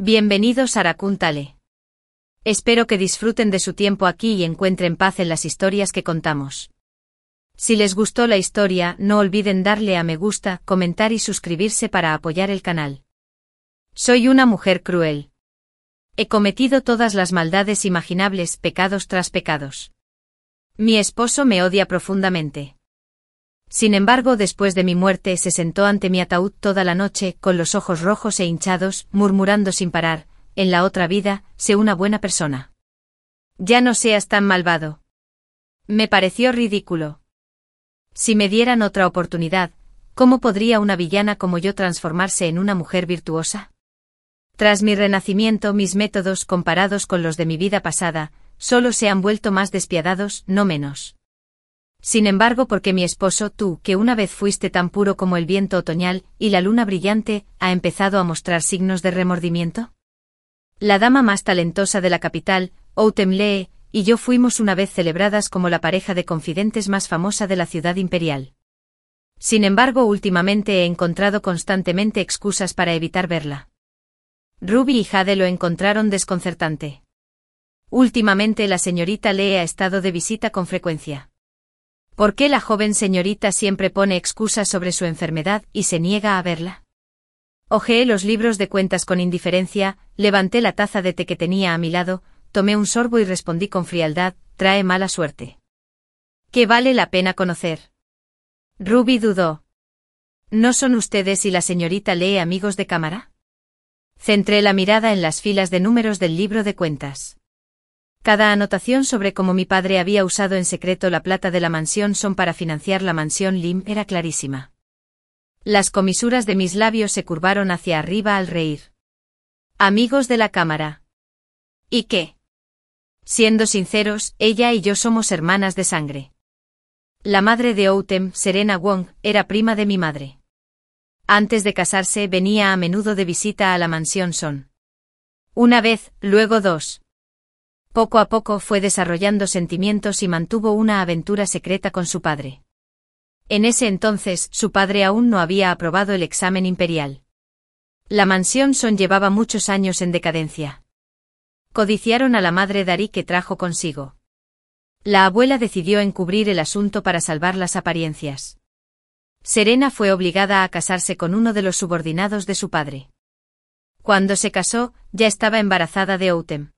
Bienvenidos a Raccoon Tale. Espero que disfruten de su tiempo aquí y encuentren paz en las historias que contamos. Si les gustó la historia, no olviden darle a me gusta, comentar y suscribirse para apoyar el canal. Soy una mujer cruel. He cometido todas las maldades imaginables, pecados tras pecados. Mi esposo me odia profundamente. Sin embargo, después de mi muerte se sentó ante mi ataúd toda la noche, con los ojos rojos e hinchados, murmurando sin parar: en la otra vida, sé una buena persona. Ya no seas tan malvado. Me pareció ridículo. Si me dieran otra oportunidad, ¿cómo podría una villana como yo transformarse en una mujer virtuosa? Tras mi renacimiento, mis métodos, comparados con los de mi vida pasada, solo se han vuelto más despiadados, no menos. Sin embargo, porque mi esposo, tú, que una vez fuiste tan puro como el viento otoñal y la luna brillante, ha empezado a mostrar signos de remordimiento? La dama más talentosa de la capital, Autumn Lee, y yo fuimos una vez celebradas como la pareja de confidentes más famosa de la ciudad imperial. Sin embargo, últimamente he encontrado constantemente excusas para evitar verla. Ruby y Jade lo encontraron desconcertante. Últimamente la señorita Lee ha estado de visita con frecuencia. ¿Por qué la joven señorita siempre pone excusas sobre su enfermedad y se niega a verla? Hojeé los libros de cuentas con indiferencia, levanté la taza de té que tenía a mi lado, tomé un sorbo y respondí con frialdad: trae mala suerte. ¿Qué vale la pena conocer? Ruby dudó. ¿No son ustedes y la señorita Lee amigos de cámara? Centré la mirada en las filas de números del libro de cuentas. Cada anotación sobre cómo mi padre había usado en secreto la plata de la mansión Son para financiar la mansión Lim era clarísima. Las comisuras de mis labios se curvaron hacia arriba al reír. Amigos de la cámara. ¿Y qué? Siendo sinceros, ella y yo somos hermanas de sangre. La madre de Autumn, Serena Wong, era prima de mi madre. Antes de casarse venía a menudo de visita a la mansión Son. Una vez, luego dos. Poco a poco fue desarrollando sentimientos y mantuvo una aventura secreta con su padre. En ese entonces, su padre aún no había aprobado el examen imperial. La mansión Son llevaba muchos años en decadencia. Codiciaron a la madre Dari que trajo consigo. La abuela decidió encubrir el asunto para salvar las apariencias. Serena fue obligada a casarse con uno de los subordinados de su padre. Cuando se casó, ya estaba embarazada de Autumn.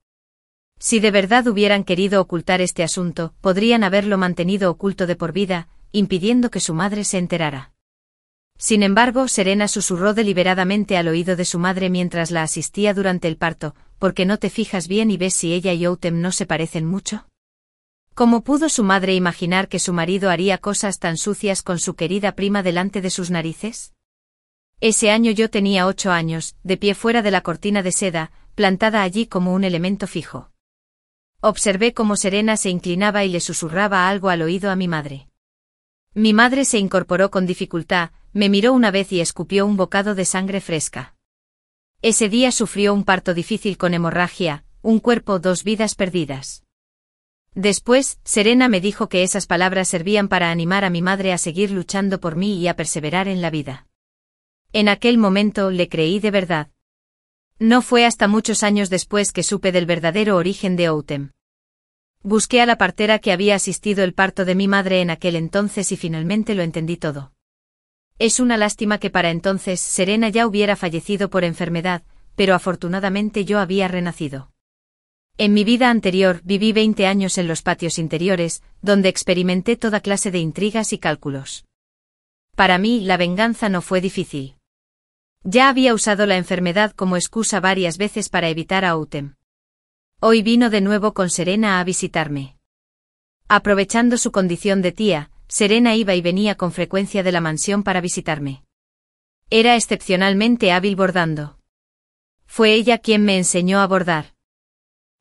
Si de verdad hubieran querido ocultar este asunto, podrían haberlo mantenido oculto de por vida, impidiendo que su madre se enterara. Sin embargo, Serena susurró deliberadamente al oído de su madre mientras la asistía durante el parto: ¿por qué no te fijas bien y ves si ella y Autumn no se parecen mucho? ¿Cómo pudo su madre imaginar que su marido haría cosas tan sucias con su querida prima delante de sus narices? Ese año yo tenía 8 años, de pie fuera de la cortina de seda, plantada allí como un elemento fijo. Observé cómo Serena se inclinaba y le susurraba algo al oído a mi madre. Mi madre se incorporó con dificultad, me miró una vez y escupió un bocado de sangre fresca. Ese día sufrió un parto difícil con hemorragia, un cuerpo, 2 vidas perdidas. Después, Serena me dijo que esas palabras servían para animar a mi madre a seguir luchando por mí y a perseverar en la vida. En aquel momento le creí de verdad. No fue hasta muchos años después que supe del verdadero origen de Autumn. Busqué a la partera que había asistido el parto de mi madre en aquel entonces y finalmente lo entendí todo. Es una lástima que para entonces Serena ya hubiera fallecido por enfermedad, pero afortunadamente yo había renacido. En mi vida anterior viví 20 años en los patios interiores, donde experimenté toda clase de intrigas y cálculos. Para mí, la venganza no fue difícil. Ya había usado la enfermedad como excusa varias veces para evitar a Autumn. Hoy vino de nuevo con Serena a visitarme. Aprovechando su condición de tía, Serena iba y venía con frecuencia de la mansión para visitarme. Era excepcionalmente hábil bordando. Fue ella quien me enseñó a bordar.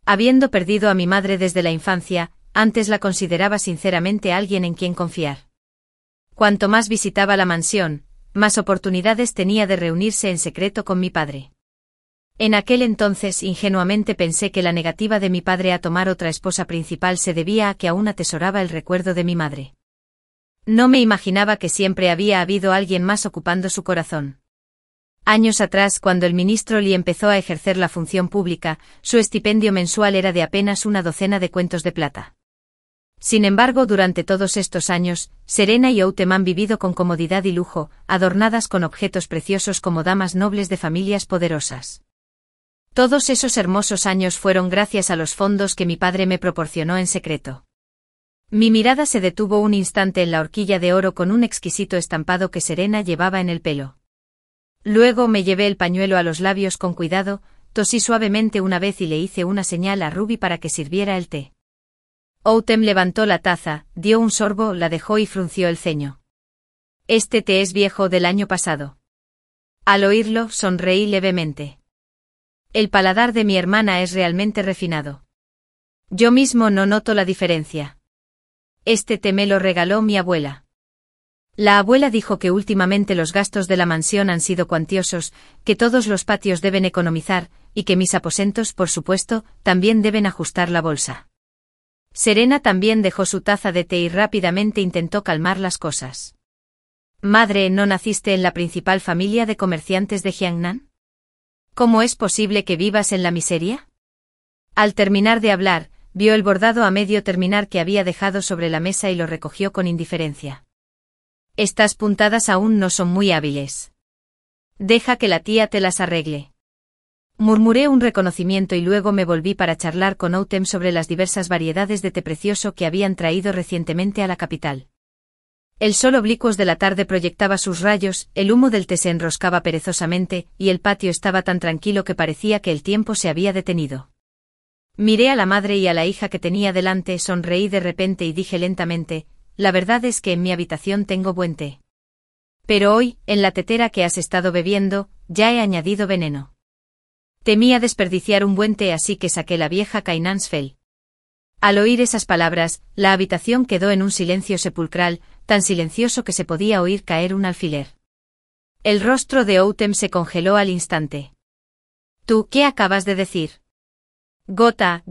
Habiendo perdido a mi madre desde la infancia, antes la consideraba sinceramente alguien en quien confiar. Cuanto más visitaba la mansión, más oportunidades tenía de reunirse en secreto con mi padre. En aquel entonces ingenuamente pensé que la negativa de mi padre a tomar otra esposa principal se debía a que aún atesoraba el recuerdo de mi madre. No me imaginaba que siempre había habido alguien más ocupando su corazón. Años atrás, cuando el ministro Lee empezó a ejercer la función pública, su estipendio mensual era de apenas una docena de cuentos de plata. Sin embargo, durante todos estos años, Serena y Autumn han vivido con comodidad y lujo, adornadas con objetos preciosos como damas nobles de familias poderosas. Todos esos hermosos años fueron gracias a los fondos que mi padre me proporcionó en secreto. Mi mirada se detuvo un instante en la horquilla de oro con un exquisito estampado que Serena llevaba en el pelo. Luego me llevé el pañuelo a los labios con cuidado, tosí suavemente una vez y le hice una señal a Ruby para que sirviera el té. Autumn levantó la taza, dio un sorbo, la dejó y frunció el ceño. Este té es viejo, del año pasado. Al oírlo, sonreí levemente. El paladar de mi hermana es realmente refinado. Yo mismo no noto la diferencia. Este té me lo regaló mi abuela. La abuela dijo que últimamente los gastos de la mansión han sido cuantiosos, que todos los patios deben economizar, y que mis aposentos, por supuesto, también deben ajustar la bolsa. Serena también dejó su taza de té y rápidamente intentó calmar las cosas. Madre, ¿no naciste en la principal familia de comerciantes de Jiangnan? ¿Cómo es posible que vivas en la miseria? Al terminar de hablar, vio el bordado a medio terminar que había dejado sobre la mesa y lo recogió con indiferencia. Estas puntadas aún no son muy hábiles. Deja que la tía te las arregle. Murmuré un reconocimiento y luego me volví para charlar con Autumn sobre las diversas variedades de té precioso que habían traído recientemente a la capital. El sol oblicuos de la tarde proyectaba sus rayos, el humo del té se enroscaba perezosamente, y el patio estaba tan tranquilo que parecía que el tiempo se había detenido. Miré a la madre y a la hija que tenía delante, sonreí de repente y dije lentamente: la verdad es que en mi habitación tengo buen té. Pero hoy, en la tetera que has estado bebiendo, ya he añadido veneno. Temía desperdiciar un buen té, así que saqué la vieja Kainansfell. Al oír esas palabras, la habitación quedó en un silencio sepulcral, tan silencioso que se podía oír caer un alfiler. El rostro de Autumn se congeló al instante. ¿Tú qué acabas de decir? Gota.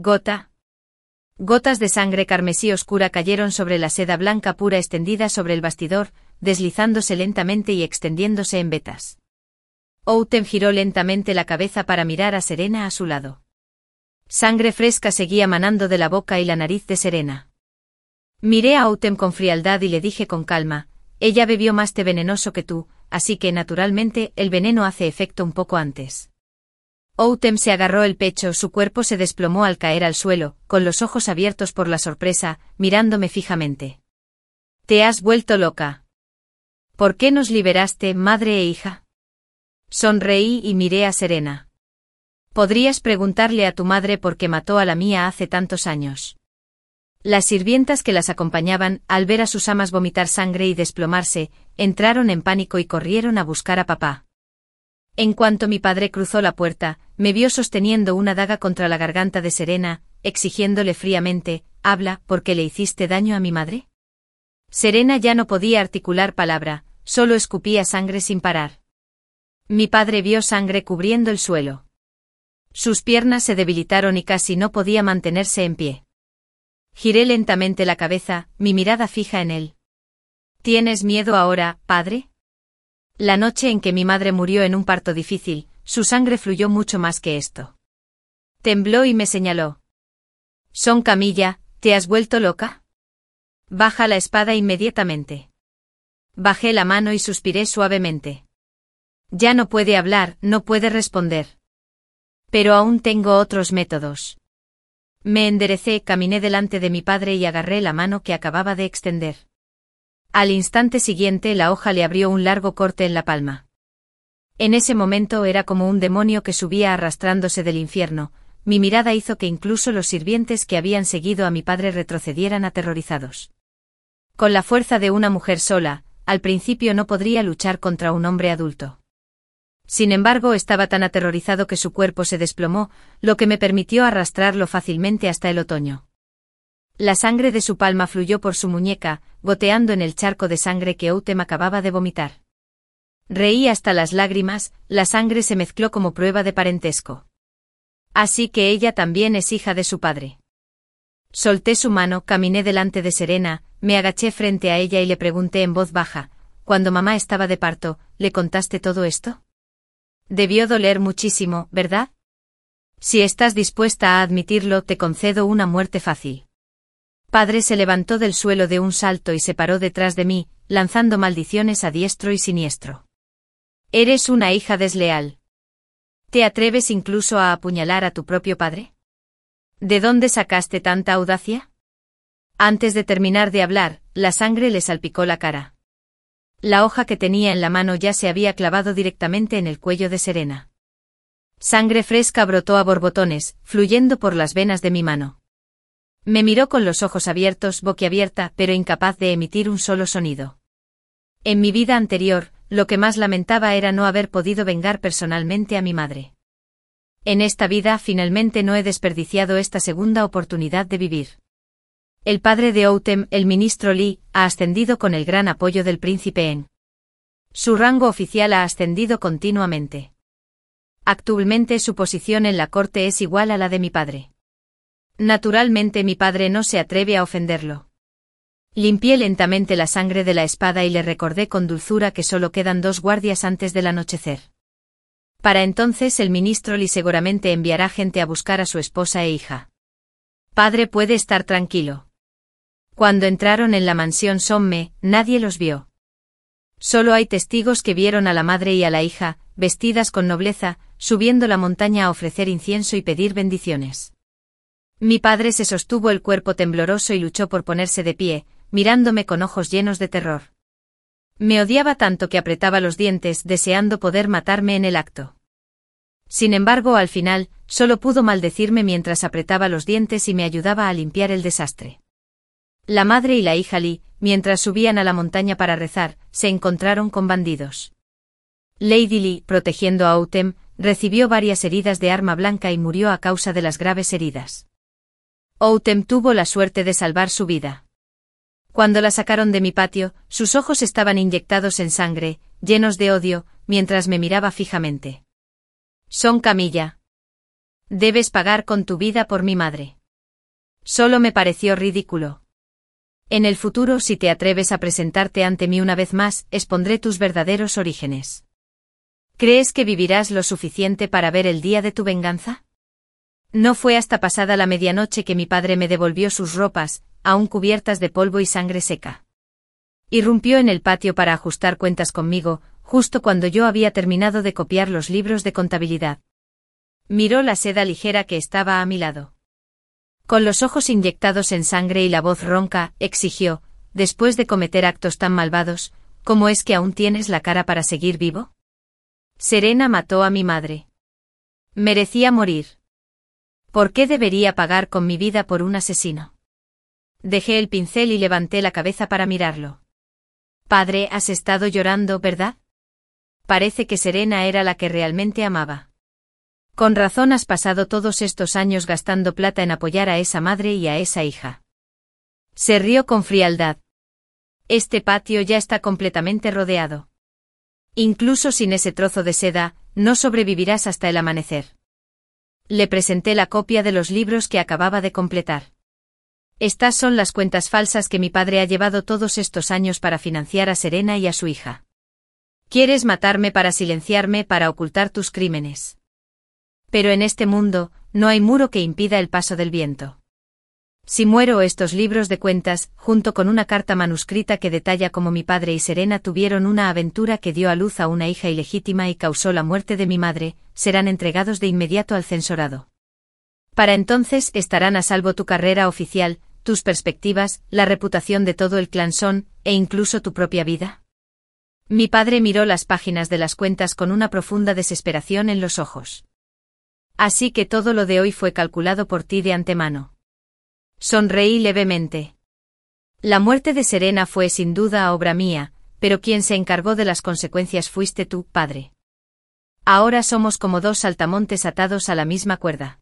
Gotas de sangre carmesí oscura cayeron sobre la seda blanca pura extendida sobre el bastidor, deslizándose lentamente y extendiéndose en vetas. Autumn giró lentamente la cabeza para mirar a Serena a su lado. Sangre fresca seguía manando de la boca y la nariz de Serena. Miré a Autumn con frialdad y le dije con calma: ella bebió más té venenoso que tú, así que naturalmente el veneno hace efecto un poco antes. Autumn se agarró el pecho, su cuerpo se desplomó al caer al suelo, con los ojos abiertos por la sorpresa, mirándome fijamente. ¿Te has vuelto loca? ¿Por qué nos liberaste, madre e hija? Sonreí y miré a Serena. Podrías preguntarle a tu madre por qué mató a la mía hace tantos años. Las sirvientas que las acompañaban, al ver a sus amas vomitar sangre y desplomarse, entraron en pánico y corrieron a buscar a papá. En cuanto mi padre cruzó la puerta, me vio sosteniendo una daga contra la garganta de Serena, exigiéndole fríamente: habla, ¿por qué le hiciste daño a mi madre? Serena ya no podía articular palabra, solo escupía sangre sin parar. Mi padre vio sangre cubriendo el suelo. Sus piernas se debilitaron y casi no podía mantenerse en pie. Giré lentamente la cabeza, mi mirada fija en él. ¿Tienes miedo ahora, padre? La noche en que mi madre murió en un parto difícil, su sangre fluyó mucho más que esto. Tembló y me señaló. Son Camilla, ¿te has vuelto loca? Baja la espada inmediatamente. Bajé la mano y suspiré suavemente. Ya no puede hablar, no puede responder. Pero aún tengo otros métodos. Me enderecé, caminé delante de mi padre y agarré la mano que acababa de extender. Al instante siguiente la hoja le abrió un largo corte en la palma. En ese momento era como un demonio que subía arrastrándose del infierno. Mi mirada hizo que incluso los sirvientes que habían seguido a mi padre retrocedieran aterrorizados. Con la fuerza de una mujer sola, al principio no podría luchar contra un hombre adulto. Sin embargo, estaba tan aterrorizado que su cuerpo se desplomó, lo que me permitió arrastrarlo fácilmente hasta el otoño. La sangre de su palma fluyó por su muñeca, goteando en el charco de sangre que Autumn acababa de vomitar. Reí hasta las lágrimas, la sangre se mezcló como prueba de parentesco. Así que ella también es hija de su padre. Solté su mano, caminé delante de Serena, me agaché frente a ella y le pregunté en voz baja: cuando mamá estaba de parto, ¿le contaste todo esto? Debió doler muchísimo, ¿verdad? Si estás dispuesta a admitirlo, te concedo una muerte fácil. Padre se levantó del suelo de un salto y se paró detrás de mí, lanzando maldiciones a diestro y siniestro. Eres una hija desleal. ¿Te atreves incluso a apuñalar a tu propio padre? ¿De dónde sacaste tanta audacia? Antes de terminar de hablar, la sangre le salpicó la cara. La hoja que tenía en la mano ya se había clavado directamente en el cuello de Serena. Sangre fresca brotó a borbotones, fluyendo por las venas de mi mano. Me miró con los ojos abiertos, boquiabierta, pero incapaz de emitir un solo sonido. En mi vida anterior, lo que más lamentaba era no haber podido vengar personalmente a mi madre. En esta vida finalmente no he desperdiciado esta segunda oportunidad de vivir. El padre de Outem, el ministro Lee, ha ascendido con el gran apoyo del príncipe En. Su rango oficial ha ascendido continuamente. Actualmente su posición en la corte es igual a la de mi padre. Naturalmente mi padre no se atreve a ofenderlo. Limpié lentamente la sangre de la espada y le recordé con dulzura que solo quedan 2 guardias antes del anochecer. Para entonces el ministro Lee seguramente enviará gente a buscar a su esposa e hija. Padre puede estar tranquilo. Cuando entraron en la mansión Somme, nadie los vio. Solo hay testigos que vieron a la madre y a la hija, vestidas con nobleza, subiendo la montaña a ofrecer incienso y pedir bendiciones. Mi padre se sostuvo el cuerpo tembloroso y luchó por ponerse de pie, mirándome con ojos llenos de terror. Me odiaba tanto que apretaba los dientes deseando poder matarme en el acto. Sin embargo, al final, solo pudo maldecirme mientras apretaba los dientes y me ayudaba a limpiar el desastre. La madre y la hija Lee, mientras subían a la montaña para rezar, se encontraron con bandidos. Lady Lee, protegiendo a Outem, recibió varias heridas de arma blanca y murió a causa de las graves heridas. Outem tuvo la suerte de salvar su vida. Cuando la sacaron de mi patio, sus ojos estaban inyectados en sangre, llenos de odio, mientras me miraba fijamente. Son Camilla. Debes pagar con tu vida por mi madre. Solo me pareció ridículo. En el futuro, si te atreves a presentarte ante mí una vez más, expondré tus verdaderos orígenes. ¿Crees que vivirás lo suficiente para ver el día de tu venganza? No fue hasta pasada la medianoche que mi padre me devolvió sus ropas, aún cubiertas de polvo y sangre seca. Irrumpió en el patio para ajustar cuentas conmigo, justo cuando yo había terminado de copiar los libros de contabilidad. Miró la seda ligera que estaba a mi lado. Con los ojos inyectados en sangre y la voz ronca, exigió, después de cometer actos tan malvados, ¿cómo es que aún tienes la cara para seguir vivo? Serena mató a mi madre. Merecía morir. ¿Por qué debería pagar con mi vida por un asesino? Dejé el pincel y levanté la cabeza para mirarlo. Padre, has estado llorando, ¿verdad? Parece que Serena era la que realmente amaba. Con razón has pasado todos estos años gastando plata en apoyar a esa madre y a esa hija. Se rió con frialdad. Este patio ya está completamente rodeado. Incluso sin ese trozo de seda, no sobrevivirás hasta el amanecer. Le presenté la copia de los libros que acababa de completar. Estas son las cuentas falsas que mi padre ha llevado todos estos años para financiar a Serena y a su hija. Quieres matarme para silenciarme, para ocultar tus crímenes. Pero en este mundo, no hay muro que impida el paso del viento. Si muero, estos libros de cuentas, junto con una carta manuscrita que detalla cómo mi padre y Serena tuvieron una aventura que dio a luz a una hija ilegítima y causó la muerte de mi madre, serán entregados de inmediato al censorado. Para entonces estarán a salvo tu carrera oficial, tus perspectivas, la reputación de todo el clan Son, e incluso tu propia vida. Mi padre miró las páginas de las cuentas con una profunda desesperación en los ojos. Así que todo lo de hoy fue calculado por ti de antemano. Sonreí levemente. La muerte de Serena fue sin duda obra mía, pero quien se encargó de las consecuencias fuiste tú, padre. Ahora somos como 2 saltamontes atados a la misma cuerda.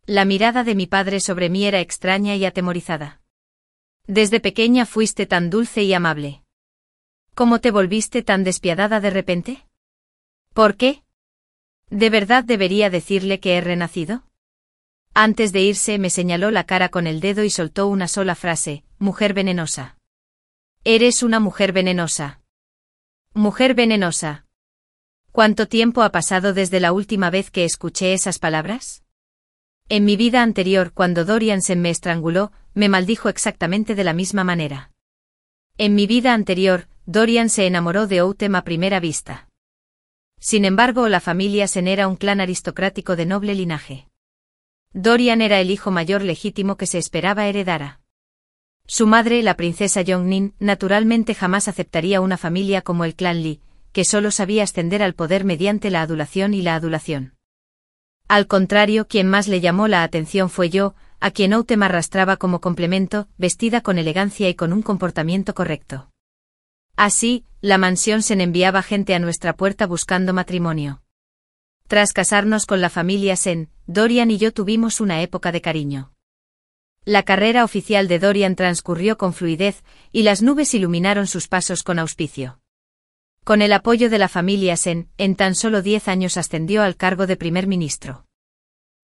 La mirada de mi padre sobre mí era extraña y atemorizada. Desde pequeña fuiste tan dulce y amable. ¿Cómo te volviste tan despiadada de repente? ¿Por qué? ¿De verdad debería decirle que he renacido? Antes de irse me señaló la cara con el dedo y soltó una sola frase, mujer venenosa. Eres una mujer venenosa. Mujer venenosa. ¿Cuánto tiempo ha pasado desde la última vez que escuché esas palabras? En mi vida anterior, cuando Dorian Sen me estranguló, me maldijo exactamente de la misma manera. En mi vida anterior, Dorian se enamoró de Outem a primera vista. Sin embargo, la familia Sen era un clan aristocrático de noble linaje. Dorian era el hijo mayor legítimo que se esperaba heredara. Su madre, la princesa Yongnin, naturalmente jamás aceptaría una familia como el clan Li, que solo sabía ascender al poder mediante la adulación y la adulación. Al contrario, quien más le llamó la atención fue yo, a quien Outem arrastraba como complemento, vestida con elegancia y con un comportamiento correcto. Así, la mansión Sen enviaba gente a nuestra puerta buscando matrimonio. Tras casarnos con la familia Sen, Dorian y yo tuvimos una época de cariño. La carrera oficial de Dorian transcurrió con fluidez, y las nubes iluminaron sus pasos con auspicio. Con el apoyo de la familia Sen, en tan solo 10 años ascendió al cargo de primer ministro.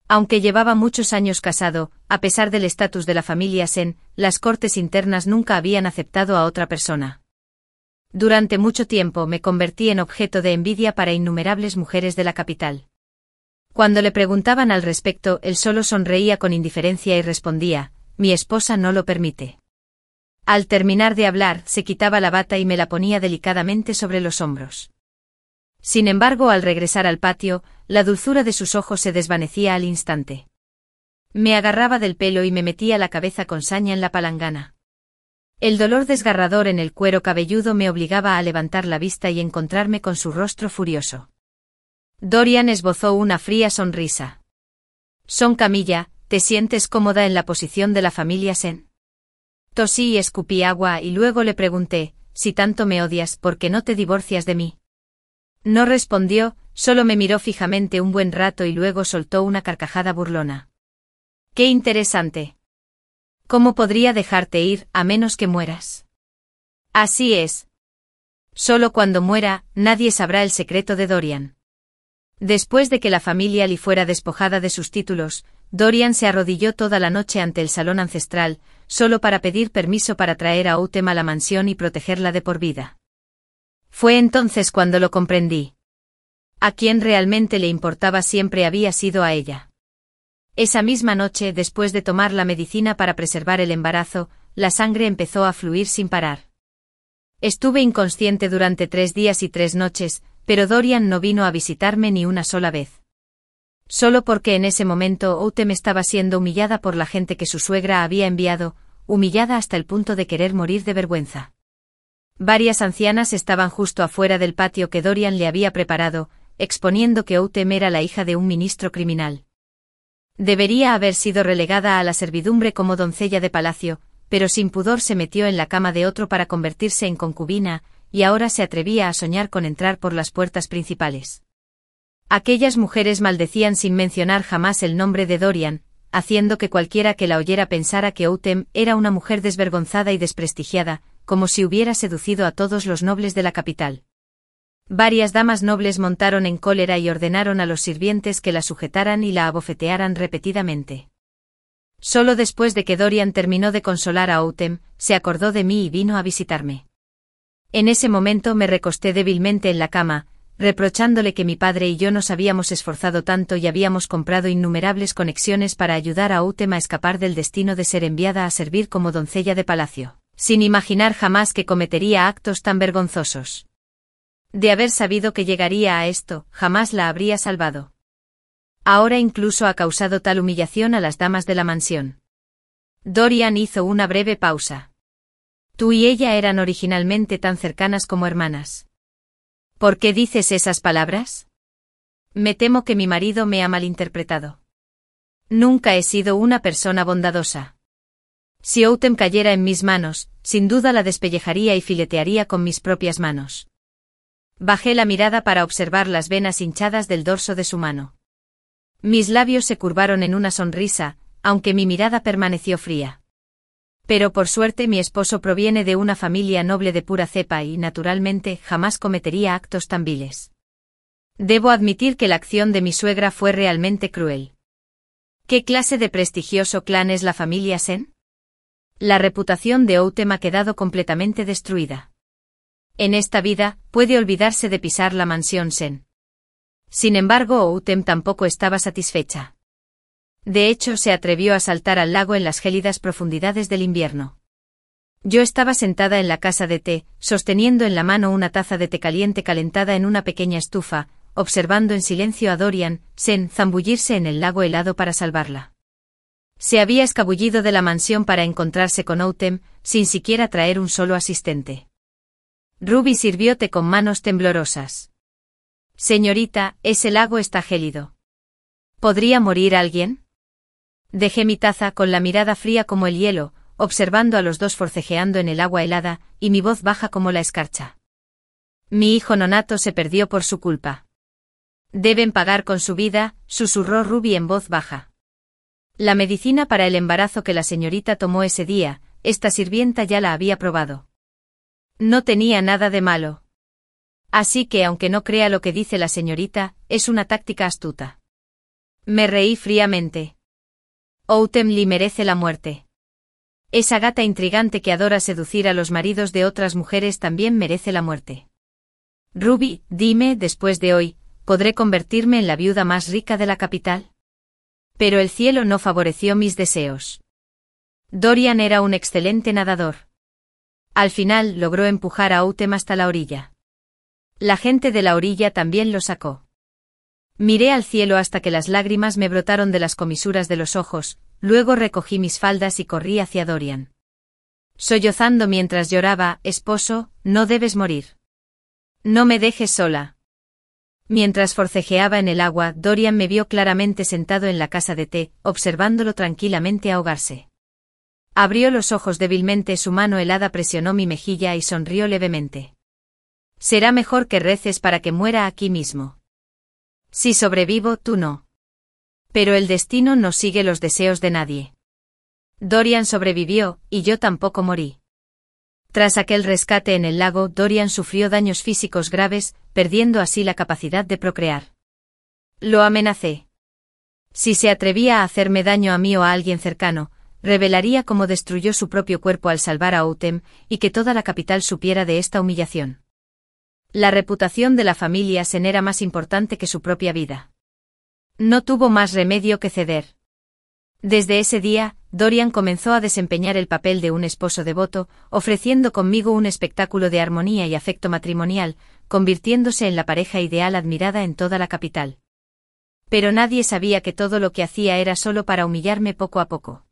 Aunque llevaba muchos años casado, a pesar del estatus de la familia Sen, las cortes internas nunca habían aceptado a otra persona. Durante mucho tiempo me convertí en objeto de envidia para innumerables mujeres de la capital. Cuando le preguntaban al respecto, él solo sonreía con indiferencia y respondía: «Mi esposa no lo permite». Al terminar de hablar, se quitaba la bata y me la ponía delicadamente sobre los hombros. Sin embargo, al regresar al patio, la dulzura de sus ojos se desvanecía al instante. Me agarraba del pelo y me metía la cabeza con saña en la palangana. El dolor desgarrador en el cuero cabelludo me obligaba a levantar la vista y encontrarme con su rostro furioso. Dorian esbozó una fría sonrisa. «Son Camilla, ¿te sientes cómoda en la posición de la familia Sen?» Tosí y escupí agua y luego le pregunté: «Si tanto me odias, ¿por qué no te divorcias de mí?» No respondió, solo me miró fijamente un buen rato y luego soltó una carcajada burlona. «¡Qué interesante! ¿Cómo podría dejarte ir, a menos que mueras?» «Así es. Solo cuando muera, nadie sabrá el secreto de Dorian». Después de que la familia Li fuera despojada de sus títulos, Dorian se arrodilló toda la noche ante el salón ancestral, solo para pedir permiso para traer a Outem a la mansión y protegerla de por vida. Fue entonces cuando lo comprendí. A quien realmente le importaba siempre había sido a ella. Esa misma noche, después de tomar la medicina para preservar el embarazo, la sangre empezó a fluir sin parar. Estuve inconsciente durante 3 días y 3 noches, pero Dorian no vino a visitarme ni una sola vez. Solo porque en ese momento Outem estaba siendo humillada por la gente que su suegra había enviado, humillada hasta el punto de querer morir de vergüenza. Varias ancianas estaban justo afuera del patio que Dorian le había preparado, exponiendo que Outem era la hija de un ministro criminal. Debería haber sido relegada a la servidumbre como doncella de palacio, pero sin pudor se metió en la cama de otro para convertirse en concubina, y ahora se atrevía a soñar con entrar por las puertas principales. Aquellas mujeres maldecían sin mencionar jamás el nombre de Dorian, haciendo que cualquiera que la oyera pensara que Outem era una mujer desvergonzada y desprestigiada, como si hubiera seducido a todos los nobles de la capital. Varias damas nobles montaron en cólera y ordenaron a los sirvientes que la sujetaran y la abofetearan repetidamente. Solo después de que Dorian terminó de consolar a Outem, se acordó de mí y vino a visitarme. En ese momento me recosté débilmente en la cama, reprochándole que mi padre y yo nos habíamos esforzado tanto y habíamos comprado innumerables conexiones para ayudar a Outem a escapar del destino de ser enviada a servir como doncella de palacio, sin imaginar jamás que cometería actos tan vergonzosos. De haber sabido que llegaría a esto, jamás la habría salvado. Ahora incluso ha causado tal humillación a las damas de la mansión. Dorian hizo una breve pausa. Tú y ella eran originalmente tan cercanas como hermanas. ¿Por qué dices esas palabras? Me temo que mi marido me ha malinterpretado. Nunca he sido una persona bondadosa. Si Outem cayera en mis manos, sin duda la despellejaría y filetearía con mis propias manos. Bajé la mirada para observar las venas hinchadas del dorso de su mano. Mis labios se curvaron en una sonrisa, aunque mi mirada permaneció fría. Pero por suerte mi esposo proviene de una familia noble de pura cepa y, naturalmente, jamás cometería actos tan viles. Debo admitir que la acción de mi suegra fue realmente cruel. ¿Qué clase de prestigioso clan es la familia Sen? La reputación de Outem ha quedado completamente destruida. En esta vida, puede olvidarse de pisar la mansión Sen. Sin embargo, Outem tampoco estaba satisfecha. De hecho, se atrevió a saltar al lago en las gélidas profundidades del invierno. Yo estaba sentada en la casa de té, sosteniendo en la mano una taza de té caliente calentada en una pequeña estufa, observando en silencio a Dorian Sen zambullirse en el lago helado para salvarla. Se había escabullido de la mansión para encontrarse con Outem, sin siquiera traer un solo asistente. Ruby sirvió té con manos temblorosas. Señorita, ese lago está gélido. ¿Podría morir alguien? Dejé mi taza con la mirada fría como el hielo, observando a los dos forcejeando en el agua helada, y mi voz baja como la escarcha. Mi hijo nonato se perdió por su culpa. Deben pagar con su vida, susurró Ruby en voz baja. La medicina para el embarazo que la señorita tomó ese día, esta sirvienta ya la había probado. No tenía nada de malo. Así que aunque no crea lo que dice la señorita, es una táctica astuta. Me reí fríamente. Outem Lee merece la muerte. Esa gata intrigante que adora seducir a los maridos de otras mujeres también merece la muerte. Ruby, dime, después de hoy, ¿podré convertirme en la viuda más rica de la capital? Pero el cielo no favoreció mis deseos. Dorian era un excelente nadador. Al final logró empujar a Outem hasta la orilla. La gente de la orilla también lo sacó. Miré al cielo hasta que las lágrimas me brotaron de las comisuras de los ojos, luego recogí mis faldas y corrí hacia Dorian. Sollozando mientras lloraba, esposo, no debes morir. No me dejes sola. Mientras forcejeaba en el agua, Dorian me vio claramente sentado en la casa de té, observándolo tranquilamente ahogarse. Abrió los ojos débilmente, su mano helada presionó mi mejilla y sonrió levemente. Será mejor que reces para que muera aquí mismo. Si sobrevivo, tú no. Pero el destino no sigue los deseos de nadie. Dorian sobrevivió, y yo tampoco morí. Tras aquel rescate en el lago, Dorian sufrió daños físicos graves, perdiendo así la capacidad de procrear. Lo amenacé. Si se atrevía a hacerme daño a mí o a alguien cercano, revelaría cómo destruyó su propio cuerpo al salvar a Outem, y que toda la capital supiera de esta humillación. La reputación de la familia Sen era más importante que su propia vida. No tuvo más remedio que ceder. Desde ese día, Dorian comenzó a desempeñar el papel de un esposo devoto, ofreciendo conmigo un espectáculo de armonía y afecto matrimonial, convirtiéndose en la pareja ideal admirada en toda la capital. Pero nadie sabía que todo lo que hacía era solo para humillarme poco a poco.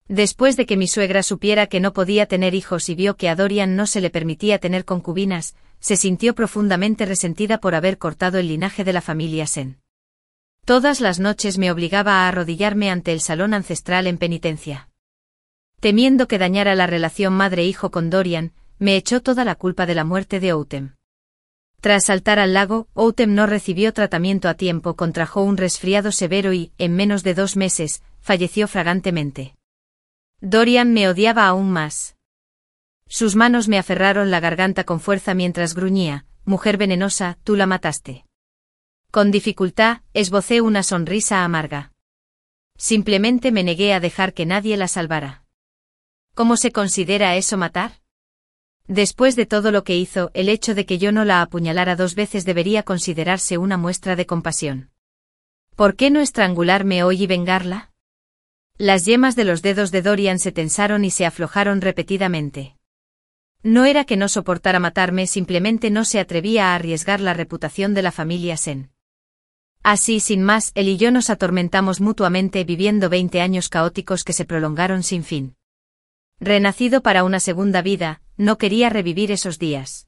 Después de que mi suegra supiera que no podía tener hijos y vio que a Dorian no se le permitía tener concubinas, se sintió profundamente resentida por haber cortado el linaje de la familia Sen. Todas las noches me obligaba a arrodillarme ante el salón ancestral en penitencia. Temiendo que dañara la relación madre-hijo con Dorian, me echó toda la culpa de la muerte de Outem. Tras saltar al lago, Outem no recibió tratamiento a tiempo, contrajo un resfriado severo y, en menos de 2 meses, falleció fragantemente. Dorian me odiaba aún más. Sus manos me aferraron la garganta con fuerza mientras gruñía: mujer venenosa, tú la mataste. Con dificultad, esbocé una sonrisa amarga. Simplemente me negué a dejar que nadie la salvara. ¿Cómo se considera eso matar? Después de todo lo que hizo, el hecho de que yo no la apuñalara 2 veces debería considerarse una muestra de compasión. ¿Por qué no estrangularme hoy y vengarla? Las yemas de los dedos de Dorian se tensaron y se aflojaron repetidamente. No era que no soportara matarme, simplemente no se atrevía a arriesgar la reputación de la familia Sen. Así, sin más, él y yo nos atormentamos mutuamente, viviendo 20 años caóticos que se prolongaron sin fin. Renacido para una segunda vida, no quería revivir esos días.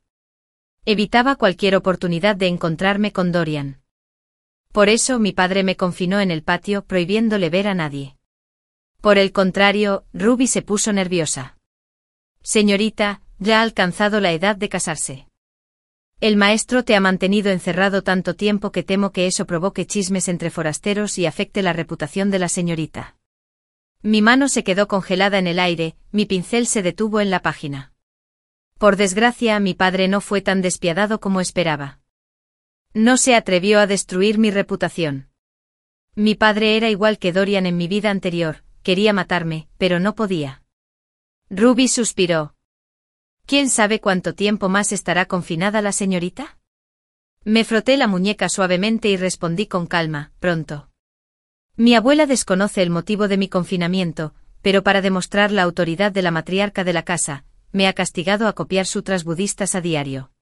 Evitaba cualquier oportunidad de encontrarme con Dorian. Por eso mi padre me confinó en el patio, prohibiéndole ver a nadie. Por el contrario, Ruby se puso nerviosa. Señorita, ya ha alcanzado la edad de casarse. El maestro te ha mantenido encerrado tanto tiempo que temo que eso provoque chismes entre forasteros y afecte la reputación de la señorita. Mi mano se quedó congelada en el aire, mi pincel se detuvo en la página. Por desgracia, mi padre no fue tan despiadado como esperaba. No se atrevió a destruir mi reputación. Mi padre era igual que Dorian en mi vida anterior, quería matarme, pero no podía. Ruby suspiró. ¿Quién sabe cuánto tiempo más estará confinada la señorita? Me froté la muñeca suavemente y respondí con calma, pronto. Mi abuela desconoce el motivo de mi confinamiento, pero para demostrar la autoridad de la matriarca de la casa, me ha castigado a copiar sutras budistas a diario.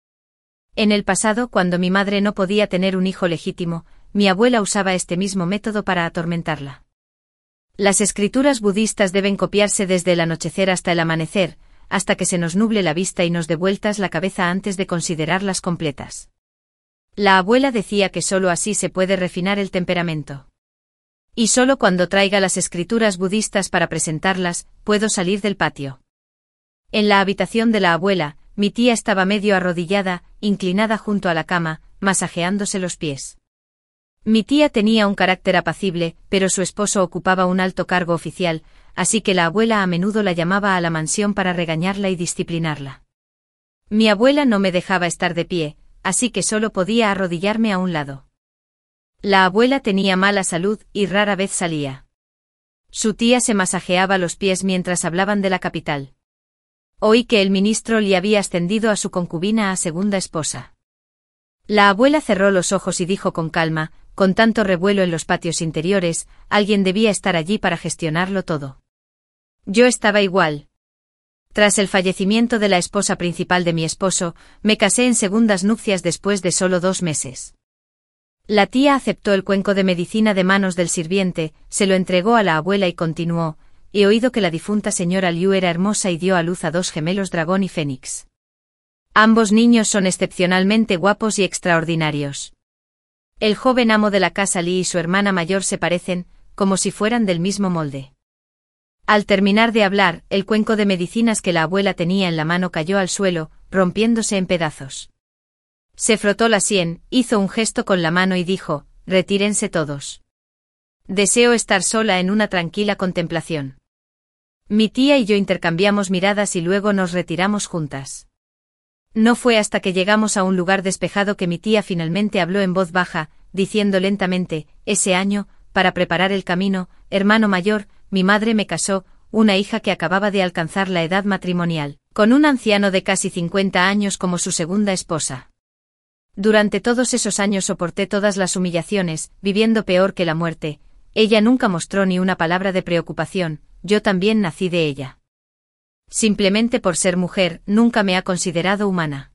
En el pasado, cuando mi madre no podía tener un hijo legítimo, mi abuela usaba este mismo método para atormentarla. Las escrituras budistas deben copiarse desde el anochecer hasta el amanecer, hasta que se nos nuble la vista y nos dé vueltas la cabeza antes de considerarlas completas. La abuela decía que solo así se puede refinar el temperamento. Y solo cuando traiga las escrituras budistas para presentarlas, puedo salir del patio. En la habitación de la abuela, mi tía estaba medio arrodillada, inclinada junto a la cama, masajeándose los pies. Mi tía tenía un carácter apacible, pero su esposo ocupaba un alto cargo oficial, así que la abuela a menudo la llamaba a la mansión para regañarla y disciplinarla. Mi abuela no me dejaba estar de pie, así que solo podía arrodillarme a un lado. La abuela tenía mala salud y rara vez salía. Su tía se masajeaba los pies mientras hablaban de la capital. Oí que el ministro le había ascendido a su concubina a segunda esposa. La abuela cerró los ojos y dijo con calma, con tanto revuelo en los patios interiores, alguien debía estar allí para gestionarlo todo. Yo estaba igual. Tras el fallecimiento de la esposa principal de mi esposo, me casé en segundas nupcias después de solo 2 meses. La tía aceptó el cuenco de medicina de manos del sirviente, se lo entregó a la abuela y continuó, he oído que la difunta señora Liu era hermosa y dio a luz a 2 gemelos dragón y fénix. Ambos niños son excepcionalmente guapos y extraordinarios. El joven amo de la casa Li y su hermana mayor se parecen, como si fueran del mismo molde. Al terminar de hablar, el cuenco de medicinas que la abuela tenía en la mano cayó al suelo, rompiéndose en pedazos. Se frotó la sien, hizo un gesto con la mano y dijo, retírense todos. Deseo estar sola en una tranquila contemplación. Mi tía y yo intercambiamos miradas y luego nos retiramos juntas. No fue hasta que llegamos a un lugar despejado que mi tía finalmente habló en voz baja, diciendo lentamente, ese año, para preparar el camino, hermano mayor, mi madre me casó, una hija que acababa de alcanzar la edad matrimonial, con un anciano de casi 50 años como su segunda esposa. Durante todos esos años soporté todas las humillaciones, viviendo peor que la muerte. Ella nunca mostró ni una palabra de preocupación, yo también nací de ella. Simplemente por ser mujer, nunca me ha considerado humana.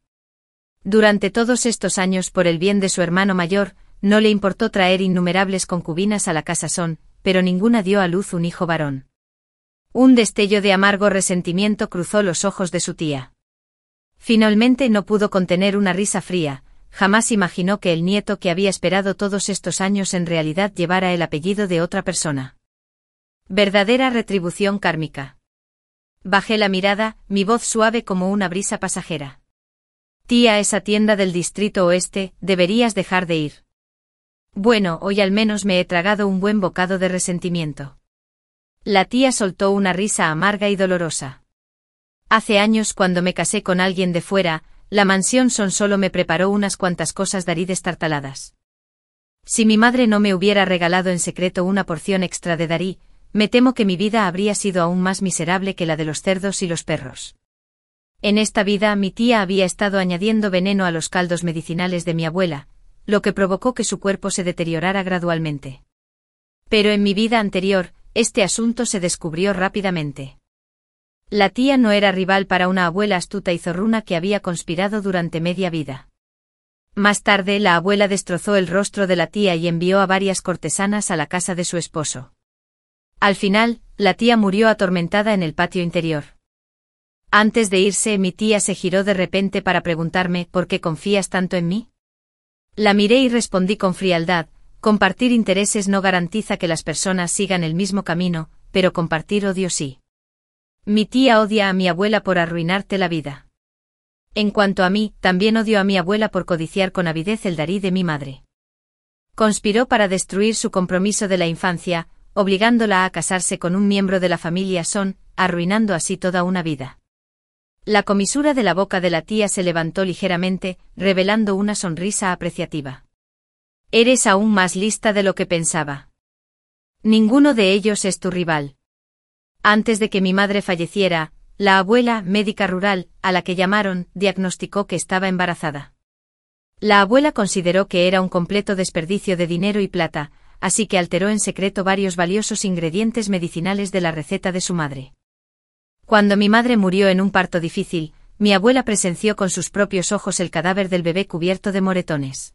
Durante todos estos años, por el bien de su hermano mayor, no le importó traer innumerables concubinas a la casa Son, pero ninguna dio a luz un hijo varón. Un destello de amargo resentimiento cruzó los ojos de su tía. Finalmente no pudo contener una risa fría, jamás imaginó que el nieto que había esperado todos estos años en realidad llevara el apellido de otra persona. Verdadera retribución kármica. Bajé la mirada, mi voz suave como una brisa pasajera. Tía, esa tienda del distrito oeste, deberías dejar de ir. Bueno, hoy al menos me he tragado un buen bocado de resentimiento. La tía soltó una risa amarga y dolorosa. Hace años, cuando me casé con alguien de fuera, la mansión Son solo me preparó unas cuantas cosas darí destartaladas. Si mi madre no me hubiera regalado en secreto una porción extra de darí, me temo que mi vida habría sido aún más miserable que la de los cerdos y los perros. En esta vida mi tía había estado añadiendo veneno a los caldos medicinales de mi abuela, lo que provocó que su cuerpo se deteriorara gradualmente. Pero en mi vida anterior, este asunto se descubrió rápidamente. La tía no era rival para una abuela astuta y zorruna que había conspirado durante media vida. Más tarde la abuela destrozó el rostro de la tía y envió a varias cortesanas a la casa de su esposo. Al final, la tía murió atormentada en el patio interior. Antes de irse, mi tía se giró de repente para preguntarme ¿por qué confías tanto en mí? La miré y respondí con frialdad, compartir intereses no garantiza que las personas sigan el mismo camino, pero compartir odio sí. Mi tía odia a mi abuela por arruinarte la vida. En cuanto a mí, también odio a mi abuela por codiciar con avidez el darí de mi madre. Conspiró para destruir su compromiso de la infancia, obligándola a casarse con un miembro de la familia Son, arruinando así toda una vida. La comisura de la boca de la tía se levantó ligeramente, revelando una sonrisa apreciativa. Eres aún más lista de lo que pensaba. Ninguno de ellos es tu rival. Antes de que mi madre falleciera, la abuela, médica rural, a la que llamaron, diagnosticó que estaba embarazada. La abuela consideró que era un completo desperdicio de dinero y plata, así que alteró en secreto varios valiosos ingredientes medicinales de la receta de su madre. Cuando mi madre murió en un parto difícil, mi abuela presenció con sus propios ojos el cadáver del bebé cubierto de moretones.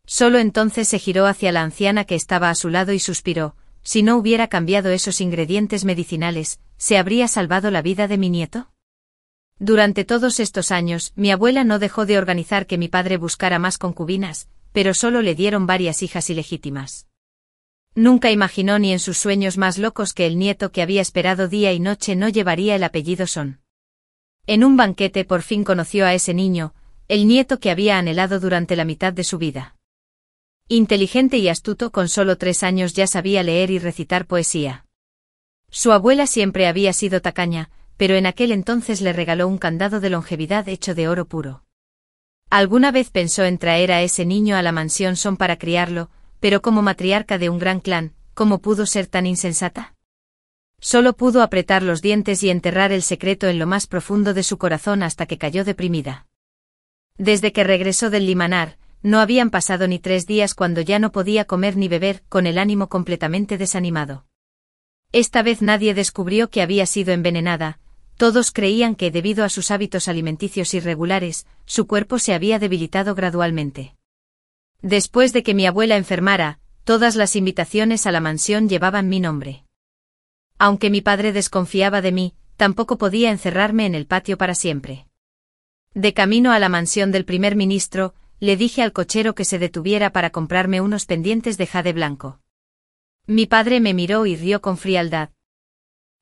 Solo entonces se giró hacia la anciana que estaba a su lado y suspiró: si no hubiera cambiado esos ingredientes medicinales, ¿se habría salvado la vida de mi nieto? Durante todos estos años, mi abuela no dejó de organizar que mi padre buscara más concubinas, pero solo le dieron varias hijas ilegítimas. Nunca imaginó ni en sus sueños más locos que el nieto que había esperado día y noche no llevaría el apellido Son. En un banquete por fin conoció a ese niño, el nieto que había anhelado durante la mitad de su vida. Inteligente y astuto, con solo 3 años ya sabía leer y recitar poesía. Su abuela siempre había sido tacaña, pero en aquel entonces le regaló un candado de longevidad hecho de oro puro. Alguna vez pensó en traer a ese niño a la mansión Son para criarlo, pero como matriarca de un gran clan, ¿cómo pudo ser tan insensata? Solo pudo apretar los dientes y enterrar el secreto en lo más profundo de su corazón hasta que cayó deprimida. Desde que regresó del limanar, no habían pasado ni 3 días cuando ya no podía comer ni beber, con el ánimo completamente desanimado. Esta vez nadie descubrió que había sido envenenada. Todos creían que, debido a sus hábitos alimenticios irregulares, su cuerpo se había debilitado gradualmente. Después de que mi abuela enfermara, todas las invitaciones a la mansión llevaban mi nombre. Aunque mi padre desconfiaba de mí, tampoco podía encerrarme en el patio para siempre. De camino a la mansión del primer ministro, le dije al cochero que se detuviera para comprarme unos pendientes de jade blanco. Mi padre me miró y rió con frialdad.